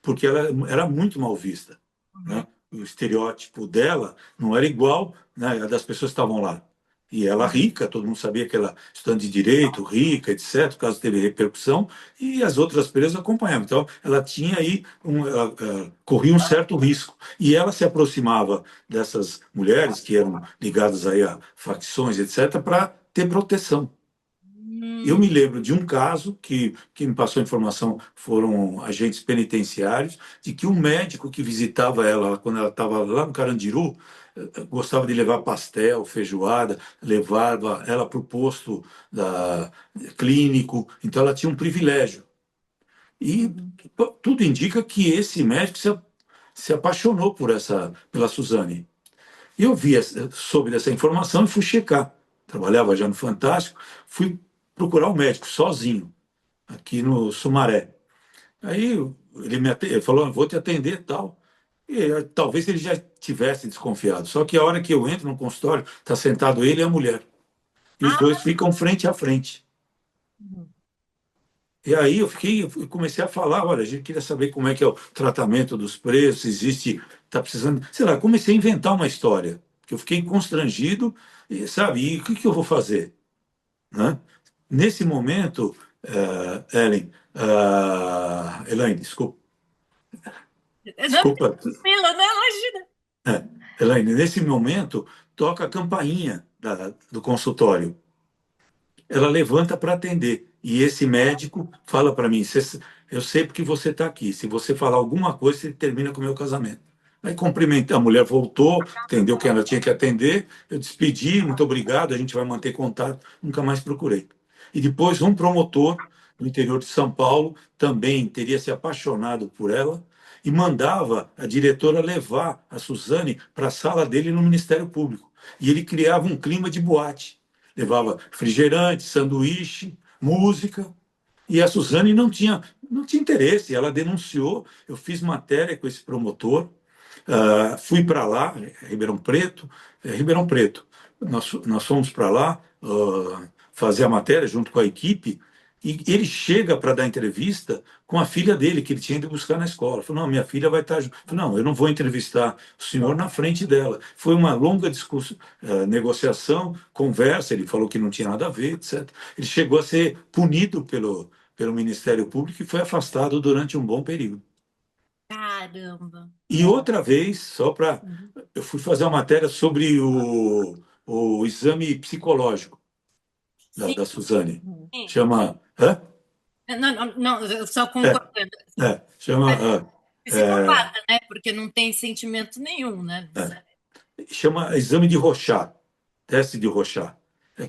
porque ela era muito mal vista, Uhum. né? O estereótipo dela não era igual, né, das pessoas que estavam lá. E ela rica, todo mundo sabia que ela estudante de direito, rica, etc. O caso teve repercussão e as outras presas acompanhavam. Então, ela tinha aí, ela corria um certo risco. E ela se aproximava dessas mulheres que eram ligadas aí a facções, etc., para ter proteção. Eu me lembro de um caso que me passou a informação, foram agentes penitenciários, de que um médico que visitava ela quando ela estava lá no Carandiru, gostava de levar pastel, feijoada, levava ela para o posto clínico, então ela tinha um privilégio. E tudo indica que esse médico se apaixonou pela Suzane. E eu soube dessa informação e fui checar. Trabalhava já no Fantástico, fui procurar o médico sozinho, aqui no Sumaré. Aí ele falou, vou te atender e tal. E talvez ele já tivesse desconfiado. Só que a hora que eu entro no consultório, está sentado ele e a mulher. E os dois ficam frente a frente. E aí eu comecei a falar, olha, a gente queria saber como é que é o tratamento dos presos, se existe, está precisando, sei lá, comecei a inventar uma história, que eu fiquei constrangido, e, sabe, e o que eu vou fazer? Né? Nesse momento, Elaine, desculpa, Tranquila, não, imagina. Elaine, nesse momento, toca a campainha do consultório. Ela levanta para atender. E esse médico fala para mim: eu sei porque você está aqui. Se você falar alguma coisa, você termina com o meu casamento. Aí cumprimentei, a mulher voltou, entendeu quem ela tinha que atender. Eu despedi, muito obrigado, a gente vai manter contato. Nunca mais procurei. E depois, um promotor no interior de São Paulo também teria se apaixonado por ela e mandava a diretora levar a Suzane para a sala dele no Ministério Público. E ele criava um clima de boate. Levava refrigerante, sanduíche, música. E a Suzane não tinha interesse, ela denunciou. Eu fiz matéria com esse promotor, fui para lá, Ribeirão Preto. Nós fomos para lá fazer a matéria junto com a equipe. E ele chega para dar entrevista com a filha dele, que ele tinha ido buscar na escola. Falou, não, minha filha vai estar junto. Falei, não, eu não vou entrevistar o senhor na frente dela. Foi uma longa negociação, conversa, ele falou que não tinha nada a ver, etc. Ele chegou a ser punido pelo Ministério Público e foi afastado durante um bom período. Caramba. E outra vez, eu fui fazer uma matéria sobre o exame psicológico da Suzane. Sim. Chama... Não, eu só concordo. Chama... Psicopata, né? Porque não tem sentimento nenhum, né? Chama exame de Rorschach, teste de Rorschach.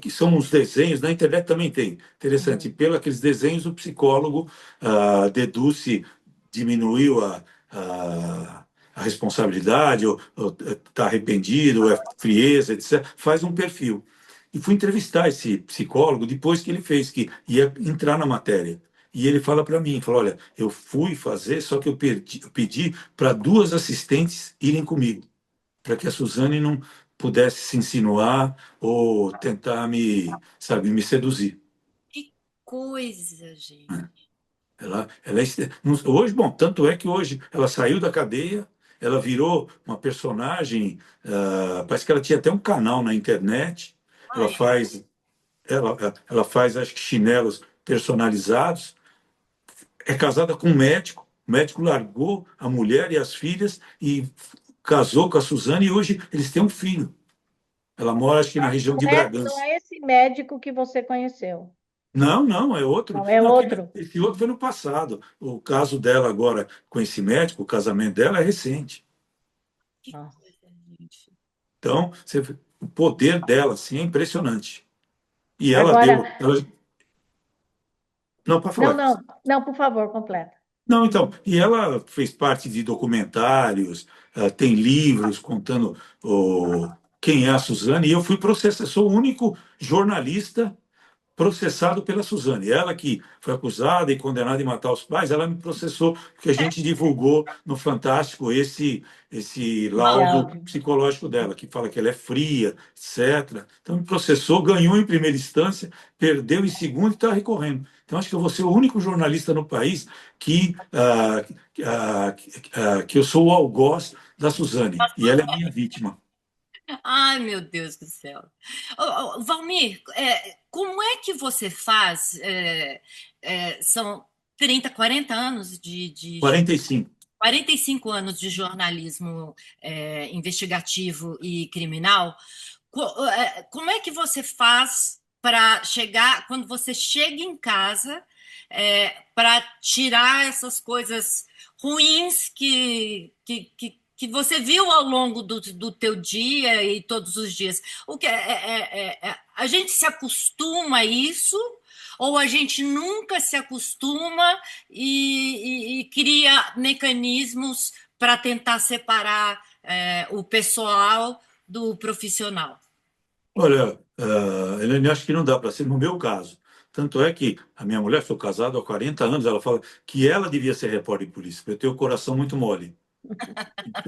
Que são uns desenhos, na internet também tem. Interessante, pelos aqueles desenhos, o psicólogo deduz se diminuiu a responsabilidade, ou está arrependido, ou é frieza, etc. Faz um perfil. E fui entrevistar esse psicólogo depois que ele fez, que ia entrar na matéria. E ele fala para mim, fala, olha, eu fui fazer, só que eu pedi para 2 assistentes irem comigo, para que a Suzane não pudesse se insinuar ou tentar me seduzir. Que coisa, gente. Hoje, bom, tanto é que hoje ela saiu da cadeia, ela virou uma personagem, parece que ela tinha até um canal na internet, ela faz, acho que, chinelos personalizados, é casada com um médico, o médico largou a mulher e as filhas e casou com a Suzane e hoje eles têm um filho. Ela mora, acho que, na região de Bragança. Não é esse médico que você conheceu. Não, é outro. Não, é outro. Esse outro foi no passado. O caso dela agora com esse médico, o casamento dela é recente. Que coisa, gente. Então, o poder dela assim, é impressionante. E ela Agora, Não, para falar. não, por favor, completa. Não, então, e ela fez parte de documentários, tem livros contando quem é a Suzane, e eu fui processado, sou o único jornalista processado pela Suzane. Ela que foi acusada e condenada em matar os pais, ela me processou porque a gente divulgou no Fantástico esse laudo psicológico dela, que fala que ela é fria, etc. Então me processou, ganhou em primeira instância, perdeu em segunda e está recorrendo. Então acho que eu vou ser o único jornalista no país que eu sou o algoz da Suzane, e ela é minha vítima. Ai, meu Deus do céu. Valmir, como é que você faz? São 30, 40 anos 45. 45 anos de jornalismo investigativo e criminal. Como é que você faz para chegar, quando você chega em casa, para tirar essas coisas ruins que você viu ao longo do teu dia e todos os dias? O que a gente se acostuma a isso ou a gente nunca se acostuma e cria mecanismos para tentar separar o pessoal do profissional? Olha, Helene, acho que não dá para ser no meu caso. Tanto é que a minha mulher, sou casado há 40 anos, ela fala que ela devia ser repórter de polícia, porque eu tenho o coração muito mole.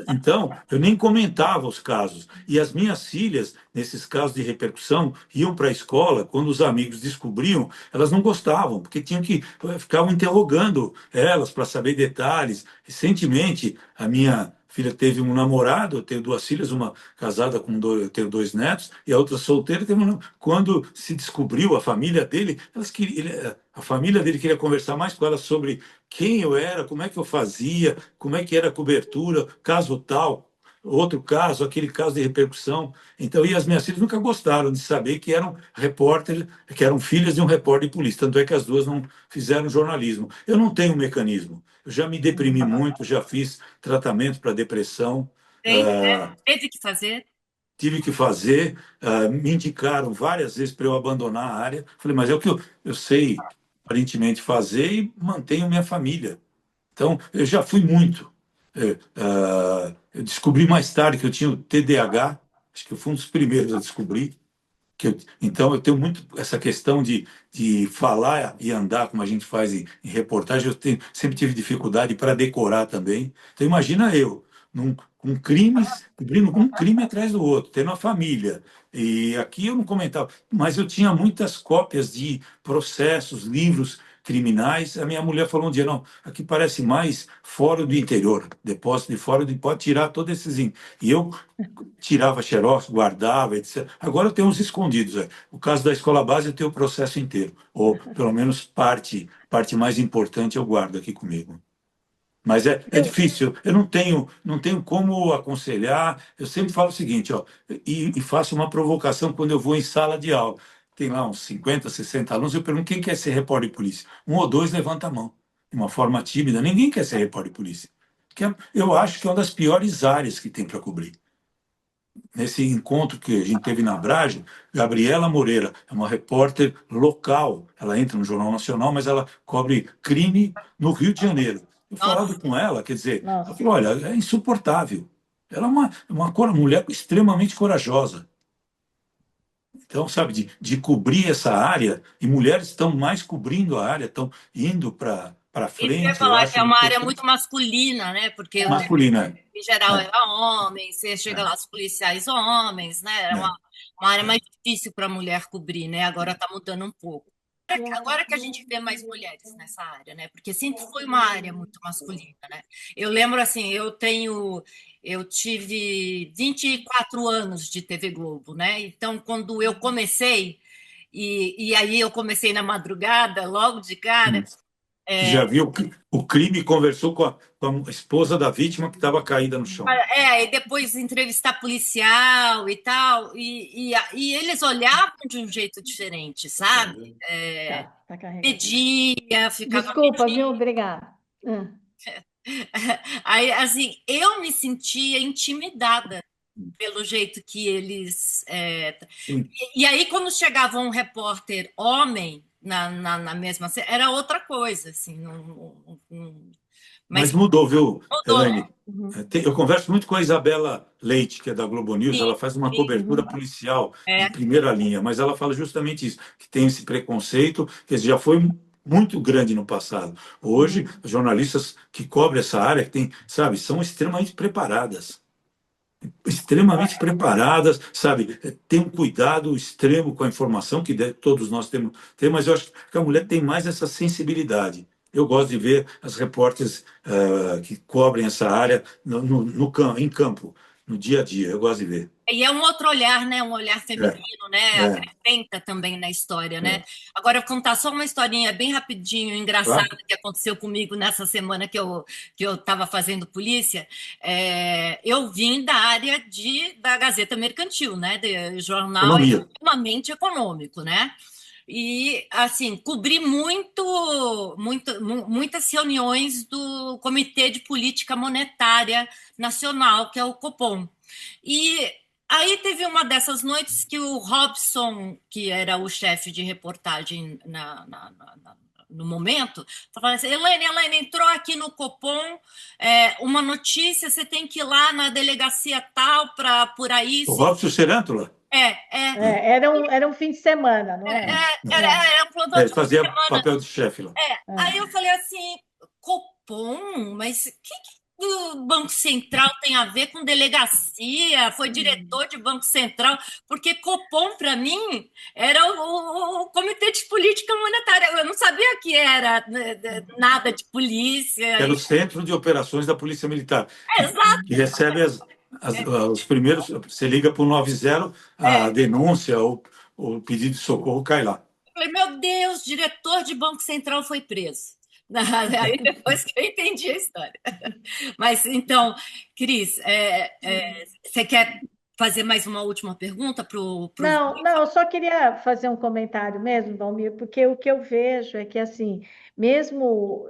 Então, eu nem comentava os casos. E as minhas filhas, nesses casos de repercussão, iam para a escola, quando os amigos descobriam, elas não gostavam, porque tinham que ficavam interrogando elas para saber detalhes. Recentemente, a minha filha teve um namorado, eu tenho duas filhas, uma casada com dois, eu tenho dois netos, e a outra solteira. Quando se descobriu a família dele, a família dele queria conversar mais com ela sobre quem eu era, como é que eu fazia, como é que era a cobertura, caso tal, outro caso, aquele caso de repercussão. Então, e as minhas filhas nunca gostaram de saber que eram repórteres, que eram filhas de um repórter de polícia. Tanto é que as duas não fizeram jornalismo. Eu não tenho um mecanismo. Eu já me deprimi muito, já fiz tratamento para depressão. Tem, ah, teve que fazer? Tive que fazer, me indicaram várias vezes para eu abandonar a área. Falei, mas é o que eu sei aparentemente fazer e mantenho minha família. Então, eu já fui muito. Eu descobri mais tarde que eu tinha o TDAH, acho que eu fui um dos primeiros a descobrir. Então, eu tenho muito essa questão de falar e andar, como a gente faz em reportagem. Sempre tive dificuldade para decorar também. Então, imagina eu, com crimes, cobrindo um crime atrás do outro, tendo a família. E aqui eu não comentava, mas eu tinha muitas cópias de processos, livros criminais. A minha mulher falou um dia, não, aqui parece mais fórum do interior, depósito de fórum, pode tirar todos esses. E eu tirava xerox, guardava, etc. Agora eu tenho uns escondidos. O caso da escola base eu tenho o processo inteiro, ou pelo menos parte mais importante eu guardo aqui comigo. Mas é difícil, eu não tenho como aconselhar. Eu sempre falo o seguinte, ó, e faço uma provocação quando eu vou em sala de aula. Tem lá uns 50, 60 alunos, eu pergunto quem quer ser repórter de polícia. Um ou dois levanta a mão, de uma forma tímida. Ninguém quer ser repórter de polícia. Eu acho que é uma das piores áreas que tem para cobrir. Nesse encontro que a gente teve na Brage, Gabriela Moreira é uma repórter local. Ela entra no Jornal Nacional, mas ela cobre crime no Rio de Janeiro. Eu falava Nossa, com ela, quer dizer, ela Nossa. falou: olha, é insuportável. Ela é uma mulher extremamente corajosa. Então, sabe, de cobrir essa área, e mulheres estão mais cobrindo a área, estão indo para isso que eu ia frente, eu falar, que acho, é do uma que área muito masculina, né? Porque masculina. em geral É, era homem, você chega lá, é, os policiais homens, né? Era é, uma área mais é. difícil para a mulher cobrir, né? Agora está mudando um pouco. Agora que a gente vê mais mulheres nessa área, né? Porque sempre foi uma área muito masculina, né? Eu lembro assim, eu tive 24 anos de TV Globo, né? Então, quando eu comecei, e aí eu comecei na madrugada, logo de cara, Já viu o crime, conversou com a esposa da vítima que estava caída no chão. e depois entrevistar policial e tal, e eles olhavam de um jeito diferente, sabe? Tá carregadinho. Pedia, ficava Desculpa, viu? Obrigada. aí, assim, eu me sentia intimidada pelo jeito que eles. Sim. E aí, quando chegava um repórter homem na mesma. Era outra coisa, assim. Mas Mas mudou, viu, mudou, né? Elaine? Uhum. Eu converso muito com a Isabela Leite, que é da Globo News, Sim, ela faz uma sim. cobertura Uhum. policial de É. primeira linha, mas ela fala justamente isso, que tem esse preconceito, que já foi muito grande no passado. Hoje, Uhum. os jornalistas que cobrem essa área, que tem, sabe, são extremamente preparadas, sabe? Tem um cuidado extremo com a informação que todos nós temos, mas eu acho que a mulher tem mais essa sensibilidade. Eu gosto de ver as repórteres que cobrem essa área em campo. no dia a dia. Eu gosto de ver. E é um outro olhar, né? Um olhar É, feminino, né? é, Acrescenta também na história, né? é. Agora, eu vou contar só uma historinha bem rapidinho, engraçada, Claro? que aconteceu comigo nessa semana que eu estava fazendo polícia. Eu vim da área da Gazeta Mercantil, né? De jornal Economia. extremamente econômico, né? E, assim, cobri muitas reuniões do Comitê de Política Monetária Nacional, que é o Copom. E aí teve uma dessas noites que o Robson, que era o chefe de reportagem no momento, falou assim: Elaine, entrou aqui no Copom uma notícia, você tem que ir lá na delegacia tal para por aí. O Robson Cerântula? É, É, Era um fim de semana, não é, é? é. É, era um plantão Ele de fim de fazia semana. papel de chefe lá. é. Aí eu falei assim, Copom, mas o que o Banco Central tem a ver com delegacia? Foi diretor de Banco Central, porque Copom, para mim, era o Comitê de Política Monetária. Eu não sabia que era nada de polícia. Era o Centro de Operações da Polícia Militar, Exato. que recebe os primeiros. Você liga para o 90, a É. denúncia ou o pedido de socorro cai lá. Eu falei, meu Deus, diretor de Banco Central foi preso. Aí depois que eu entendi a história. Mas então, Cris, você quer fazer mais uma última pergunta para o. Não, não, eu só queria fazer um comentário mesmo, Valmir, porque o que eu vejo é que, assim, mesmo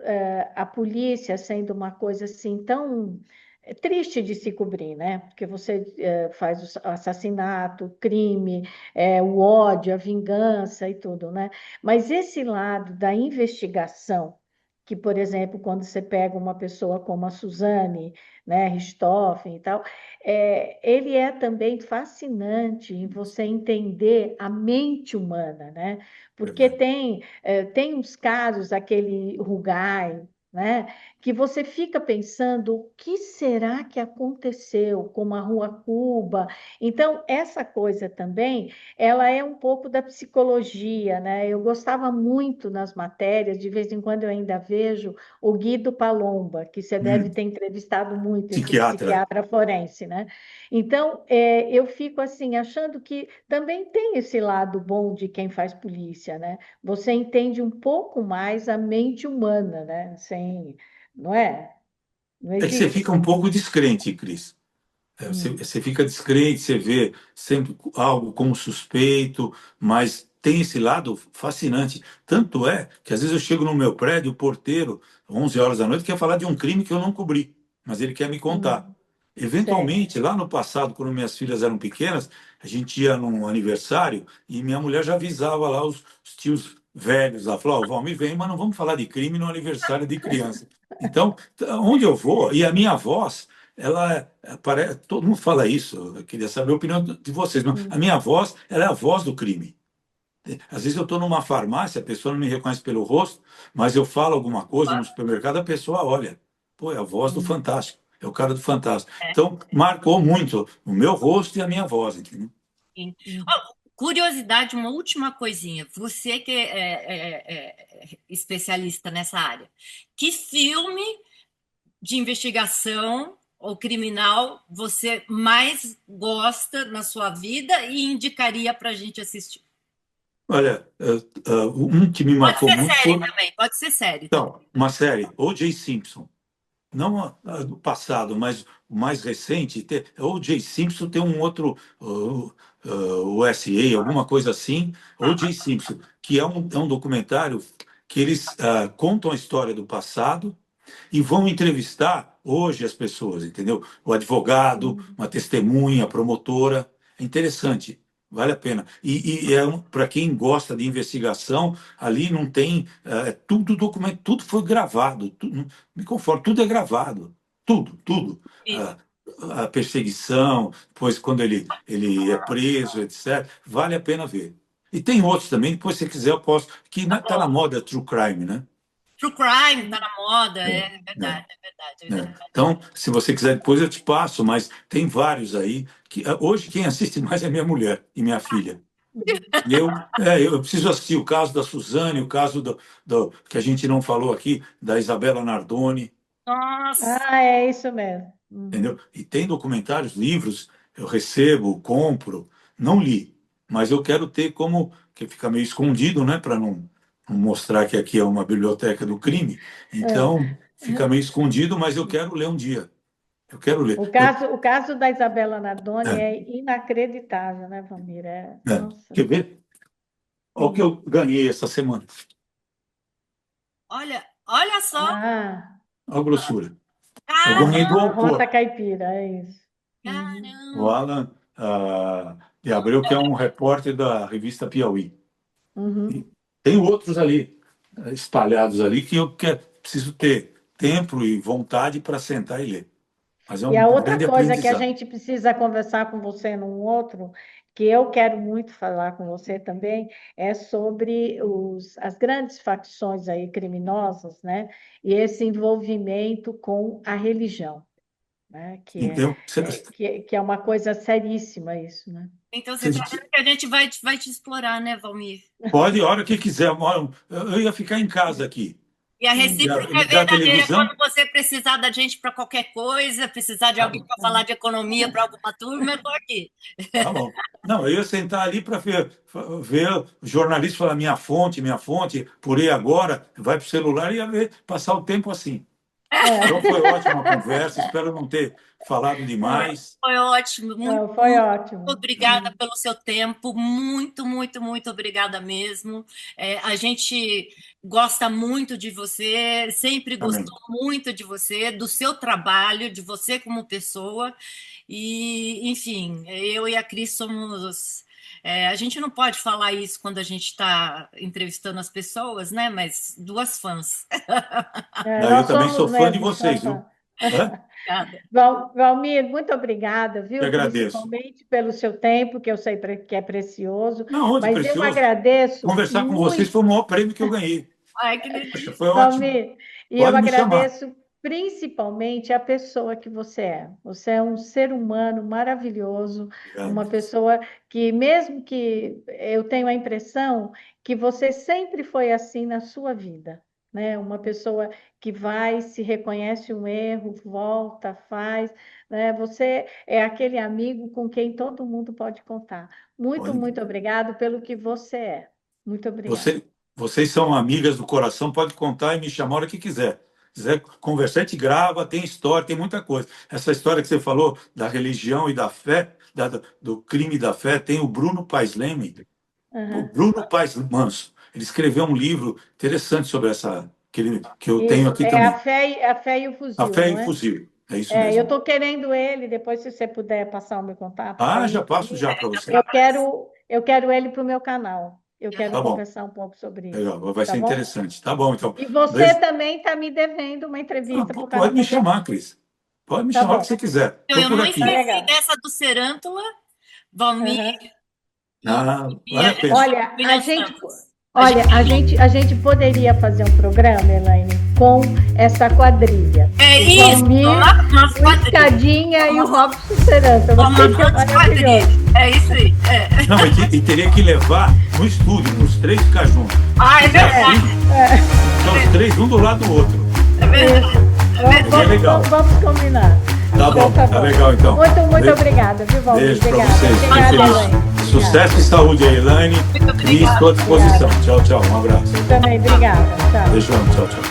a polícia sendo uma coisa assim tão triste de se cobrir, né? Porque você faz o assassinato, o crime, o ódio, a vingança e tudo, né? Mas esse lado da investigação, que, por exemplo, quando você pega uma pessoa como a Suzane, né, Richthofen e tal, ele é também fascinante em você entender a mente humana, né? Porque Verdade. tem uns casos, aquele Rugai, né? Que você fica pensando o que será que aconteceu, como a Rua Cuba. Então, essa coisa também, ela é um pouco da psicologia, né? Eu gostava muito nas matérias, de vez em quando eu ainda vejo o Guido Palomba, que você deve ter entrevistado muito, esse Psiquiatra. psiquiatra forense, né? Então, eu fico assim, achando que também tem esse lado bom de quem faz polícia, né? Você entende um pouco mais a mente humana, né? Sem, não é? Não É que você fica existe. um pouco descrente, Cris. Hum, Você fica descrente, você vê sempre algo como suspeito, mas tem esse lado fascinante. Tanto é que às vezes eu chego no meu prédio, o porteiro, 11 horas da noite, quer falar de um crime que eu não cobri, mas ele quer me contar. hum, sei. Eventualmente, lá no passado, quando minhas filhas eram pequenas, a gente ia num aniversário e minha mulher já avisava lá os tios velhos lá, falou, ó, Valmir, vem, mas não vamos falar de crime no aniversário de criança. Então, onde eu vou, e a minha voz, todo mundo fala isso, eu queria saber a opinião de vocês, mas a Hum, minha voz, ela é a voz do crime. Às vezes eu estou numa farmácia, a pessoa não me reconhece pelo rosto, mas eu falo alguma coisa no supermercado, a pessoa olha. Pô, é a voz do hum, Fantástico, é o cara do Fantástico. Então, marcou muito o meu rosto e a minha voz, entendeu? Sim. hum. Ó, curiosidade, uma última coisinha. Você que é especialista nessa área, que filme de investigação ou criminal você mais gosta na sua vida e indicaria para a gente assistir? Olha, um que me Pode marcou ser muito série foi, também, pode ser série também. então, uma série, O.J. Simpson. Não a do passado, mas o mais recente, O.J. Simpson tem um outro, o S.A., alguma coisa assim, O.J. Simpson, que é um documentário que eles contam a história do passado e vão entrevistar hoje as pessoas, entendeu? O advogado, Hum. uma testemunha, a promotora. É interessante, vale a pena. E para quem gosta de investigação, ali não tem tudo documento, tudo foi gravado, tudo, me conformo, tudo é gravado, tudo. Isso. A perseguição, depois quando ele é preso, etc. Vale a pena ver. E tem outros também, depois se você quiser eu posso, que Tá está na bom. moda True Crime, né? True crime tá na moda, É, é é. verdade, é verdade, é Né? verdade. Então, se você quiser, depois eu te passo, mas tem vários aí que hoje quem assiste mais é minha mulher e minha filha. Eu preciso assistir o caso da Suzane, o caso do que a gente não falou aqui, da Isabela Nardoni. Nossa, Ah, é isso mesmo. entendeu? E tem documentários, livros, eu recebo, compro, não li, mas eu quero ter como, que fica meio escondido, né, para não mostrar que aqui é uma biblioteca do crime, então fica meio escondido, mas eu quero ler um dia, eu quero ler. O caso da Isabela Nardoni É, é inacreditável, né, Valmir? Nossa. quer ver? Olha o que eu ganhei essa semana, olha só, Ah, olha a grossura. Eu ganhei do a Rota autor, Caipira, é isso. o caramba. Alan de Abreu, que é um repórter da revista Piauí. Uhum. Tem outros ali, espalhados ali, que eu preciso ter tempo e vontade para sentar e ler. Mas é E um a outra grande coisa que a aprendizado. gente precisa conversar com você num outro, que eu quero muito falar com você também, é sobre as grandes facções aí criminosas, né? E esse envolvimento com a religião, né? Então, Que é uma coisa seríssima isso, né? Então você está você vendo que a gente vai te explorar, né, Valmir? pode, a hora que quiser. Eu ia ficar em casa aqui. E a Uhum. recíproca é Ligar a verdadeira. televisão. Quando você precisar da gente para qualquer coisa, precisar de Tá alguém bom. para falar de economia para alguma turma, eu estou aqui. Tá bom. Não, eu ia sentar ali para ver o jornalista falar minha fonte, por aí agora, vai para o celular e ia ver, passar o tempo assim. Então foi ótima a conversa, espero não ter falado demais. Foi ótimo, muito, Não, foi muito ótimo. obrigada pelo seu tempo, muito, muito, muito obrigada mesmo. A gente gosta muito de você, sempre Também. gostou muito de você, do seu trabalho, de você como pessoa. E, enfim, eu e a Cris somos. A gente não pode falar isso quando a gente está entrevistando as pessoas, né? Mas duas fãs. Não, eu Nós também somos sou fã de mesmo vocês, fã. viu? Hã? Obrigada. Valmir, muito obrigada, Eu viu? agradeço. Principalmente pelo seu tempo, que eu sei que é precioso, Não, onde mas eu precioso? agradeço Conversar com vocês foi o muito, maior prêmio que eu ganhei. Ai, que Poxa, delícia. foi ótimo. Valmir, e eu Pode me chamar. agradeço principalmente a pessoa que você é. Você é um ser humano maravilhoso, Obrigado. uma pessoa que, mesmo que eu tenho a impressão que você sempre foi assim na sua vida, né? Uma pessoa que vai, se reconhece um erro, volta, faz, né? Você é aquele amigo com quem todo mundo pode contar. Muito, Pode. muito obrigado pelo que você é. Muito obrigada. Vocês são amigas do coração, pode contar e me chamar a hora que quiser. Se quiser conversar, a gente grava, tem história, tem muita coisa. Essa história que você falou da religião e da fé, do crime da fé, tem o Bruno Paes Leme, o Aham. Bruno Paes Manso. Ele escreveu um livro interessante sobre essa, que eu tenho Isso, aqui é também. a fé e o A fuzil, Fé e não o é? Fuzil. É isso É, eu mesmo. estou querendo ele, depois se você puder passar o meu contato para Ah, já ele, passo já para você. eu quero ele para o meu canal. Eu quero Tá bom. conversar um pouco sobre isso, Legal, vai tá ser bom? interessante. Tá bom, então. E você Beijo. também está me devendo uma Ah, entrevista para o pode canal. me chamar, Cris. Pode me Tá chamar o que bom, você quiser. Então, Estou eu por não tá aqui. esqueci legal. dessa do Cerântula, Valmir Aham. e, Ah, e vale a a gente pena. Olha, combinamos. A gente, olha, a gente poderia fazer um programa, Elaine, com essa quadrilha. é O isso, Valmir, nossa o quadrilha. Escadinha e o Robson Seranta. Vai Uma ser noite quadrilha. maravilhoso. É isso aí. Não, e teria que levar no estúdio, para os três ficar juntos. Ah, é Porque verdade. assim, são os três um do lado do outro. É verdade. É legal. Vamos combinar. Tá bom, Então, tá legal então. Muito Beijo. obrigada, viu, Valmir? Beijo para Obrigada. vocês. Fiquem Obrigada, felizes. Elaine. Sucesso e saúde aí, Elaine. Muito Cris, obrigada. estou à disposição. Tchau, tchau. Um abraço. Também, obrigada. Tchau. Beijão, tchau, tchau.